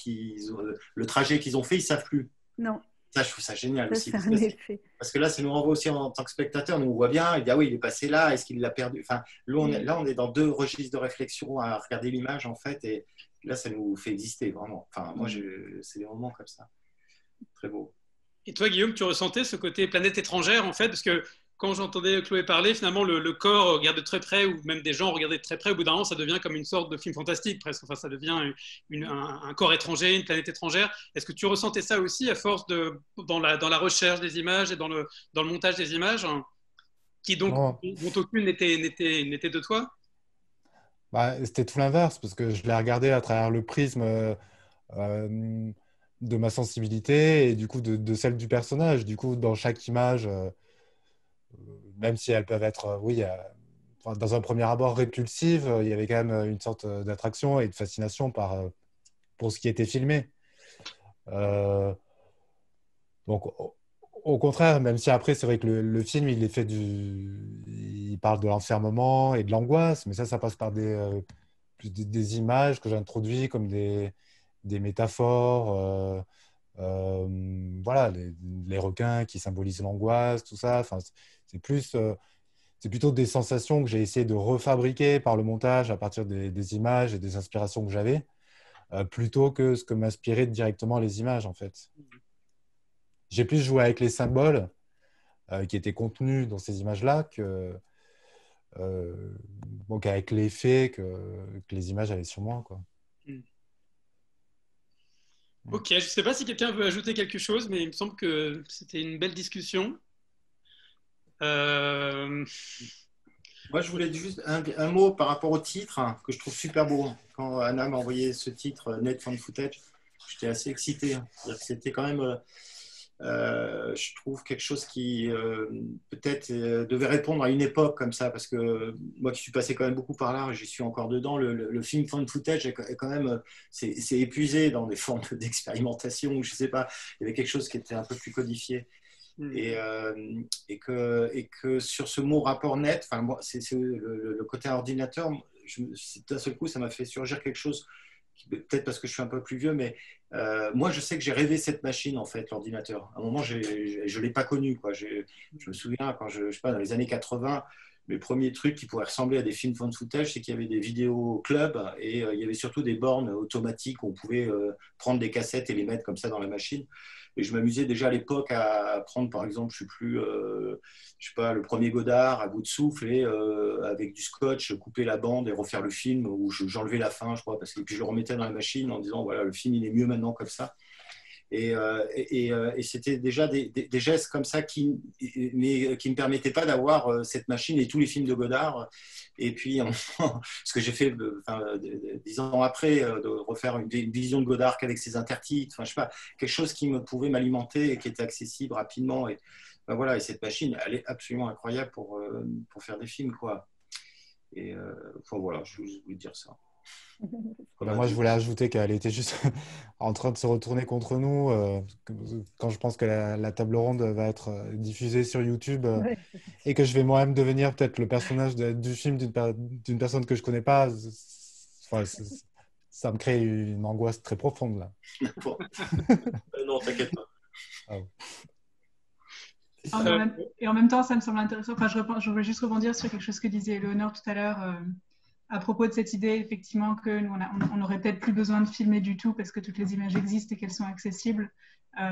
le trajet qu'ils ont fait, ils ne savent plus. Non. Ça, je trouve ça génial aussi. Parce que là, ça nous renvoie aussi en tant que spectateur. Nous, on voit bien, il dit, ah oui, il est passé là, est-ce qu'il l'a perdu? Enfin, là, on est dans deux registres de réflexion à regarder l'image, en fait, et là, ça nous fait exister, vraiment. Enfin, moi, c'est des moments comme ça. Très beau. Et toi, Guillaume, tu ressentais ce côté planète étrangère, en fait, parce que quand j'entendais Chloé parler, finalement, le corps regarde de très près, ou même des gens regardaient de très près, au bout d'un moment, ça devient comme une sorte de film fantastique, presque. Enfin, ça devient un corps étranger, une planète étrangère. Est-ce que tu ressentais ça aussi à force dans la recherche des images et dans le montage des images, qui donc, dont aucune n'était de toi? C'était tout l'inverse, parce que je l'ai regardé à travers le prisme de ma sensibilité et du coup de celle du personnage. Du coup, dans chaque image, même si elles peuvent être, dans un premier abord répulsives, il y avait quand même une sorte d'attraction et de fascination pour ce qui était filmé. Donc, au contraire, même si après, c'est vrai que le film, il parle de l'enfermement et de l'angoisse, mais ça passe par des images que j'introduis comme des métaphores, voilà, les requins qui symbolisent l'angoisse, tout ça. Enfin, c'est plutôt des sensations que j'ai essayé de refabriquer par le montage à partir des images et des inspirations que j'avais, plutôt que ce que m'inspiraient directement les images, en fait. J'ai plus joué avec les symboles qui étaient contenus dans ces images-là qu'avec l'effet que les images avaient sur moi, quoi. Ok, je ne sais pas si quelqu'un veut ajouter quelque chose, mais il me semble que c'était une belle discussion. Moi, je voulais juste un mot par rapport au titre, hein, que je trouve super beau. Quand Anna m'a envoyé ce titre, Net Found Footage, j'étais assez excité. C'était quand même, je trouve, quelque chose qui peut-être devait répondre à une époque comme ça, parce que moi qui suis passé quand même beaucoup par là, j'y suis encore dedans, le film Found Footage est quand même, c'est épuisé dans des formes d'expérimentation, je sais pas, il y avait quelque chose qui était un peu plus codifié. Et que sur ce mot rapport net, moi, c'est le côté ordinateur, d'un seul coup, ça m'a fait surgir quelque chose, peut-être parce que je suis un peu plus vieux, mais moi, je sais que j'ai rêvé cette machine, en fait, l'ordinateur. À un moment, je ne l'ai pas connu, quoi. Je me souviens, quand je sais pas, dans les années 80, les premiers trucs qui pourraient ressembler à des films found footage, c'est qu'il y avait des vidéos clubs et il y avait surtout des bornes automatiques où on pouvait prendre des cassettes et les mettre comme ça dans la machine. Et je m'amusais déjà à l'époque à prendre, par exemple, je sais pas, le premier Godard à bout de souffle et avec du scotch, couper la bande et refaire le film, où j'enlevais la fin, je crois, et puis je le remettais dans la machine en disant, voilà, le film, il est mieux maintenant comme ça. Et c'était déjà des gestes comme ça qui ne me permettaient pas d'avoir cette machine et tous les films de Godard. Et puis, ce que j'ai fait 10 ans après, de refaire une vision de Godard qu'avec ses intertitres, je sais pas, quelque chose qui pouvait m'alimenter et qui était accessible rapidement. Et Ben voilà, et cette machine, elle est absolument incroyable pour faire des films, quoi. Et enfin, voilà, je voulais dire ça. Moi, je voulais ajouter qu'elle était juste en train de se retourner contre nous quand je pense que la table ronde va être diffusée sur YouTube Ouais. et que je vais moi-même devenir peut-être le personnage du film d'une personne que je connais pas. Enfin, ça me crée une angoisse très profonde là. Bon. Non, t'inquiète pas. Ah ouais. Et en même temps, ça me semble intéressant. Enfin, je voulais juste rebondir sur quelque chose que disait Éléonore tout à l'heure à propos de cette idée, effectivement, que nous, on aurait peut-être plus besoin de filmer du tout parce que toutes les images existent et qu'elles sont accessibles.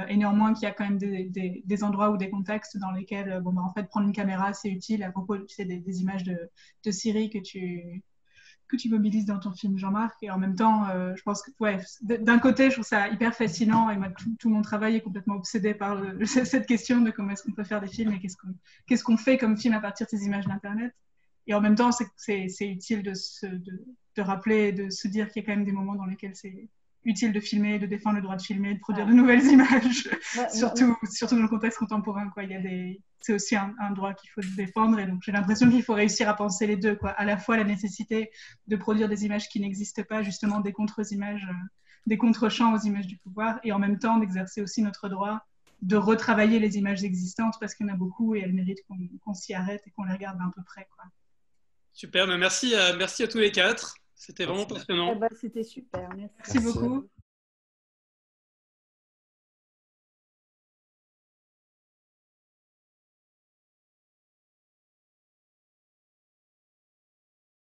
Et néanmoins, qu'il y a quand même des endroits ou des contextes dans lesquels, en fait, prendre une caméra, c'est utile. À propos, tu sais, des images de Siri que tu mobilises dans ton film, Jean-Marc. Et en même temps, je pense que, ouais, d'un côté, je trouve ça hyper fascinant et moi, tout mon travail est complètement obsédé par cette question de comment est-ce qu'on peut faire des films et qu'est-ce qu'on fait comme film à partir de ces images d'Internet. Et en même temps, c'est utile de rappeler, de se dire qu'il y a quand même des moments dans lesquels c'est utile de filmer, de défendre le droit de filmer, de produire de nouvelles images, surtout dans le contexte contemporain, quoi. C'est aussi un droit qu'il faut défendre, et donc j'ai l'impression qu'il faut réussir à penser les deux, quoi. À la fois la nécessité de produire des images qui n'existent pas, justement des contre-images, des contre-champs aux images du pouvoir, et en même temps d'exercer aussi notre droit de retravailler les images existantes, parce qu'il y en a beaucoup et elles méritent qu'on s'y arrête et qu'on les regarde d'un peu près, quoi. Super, merci à tous les quatre. C'était vraiment passionnant. C'était super. Merci Beaucoup.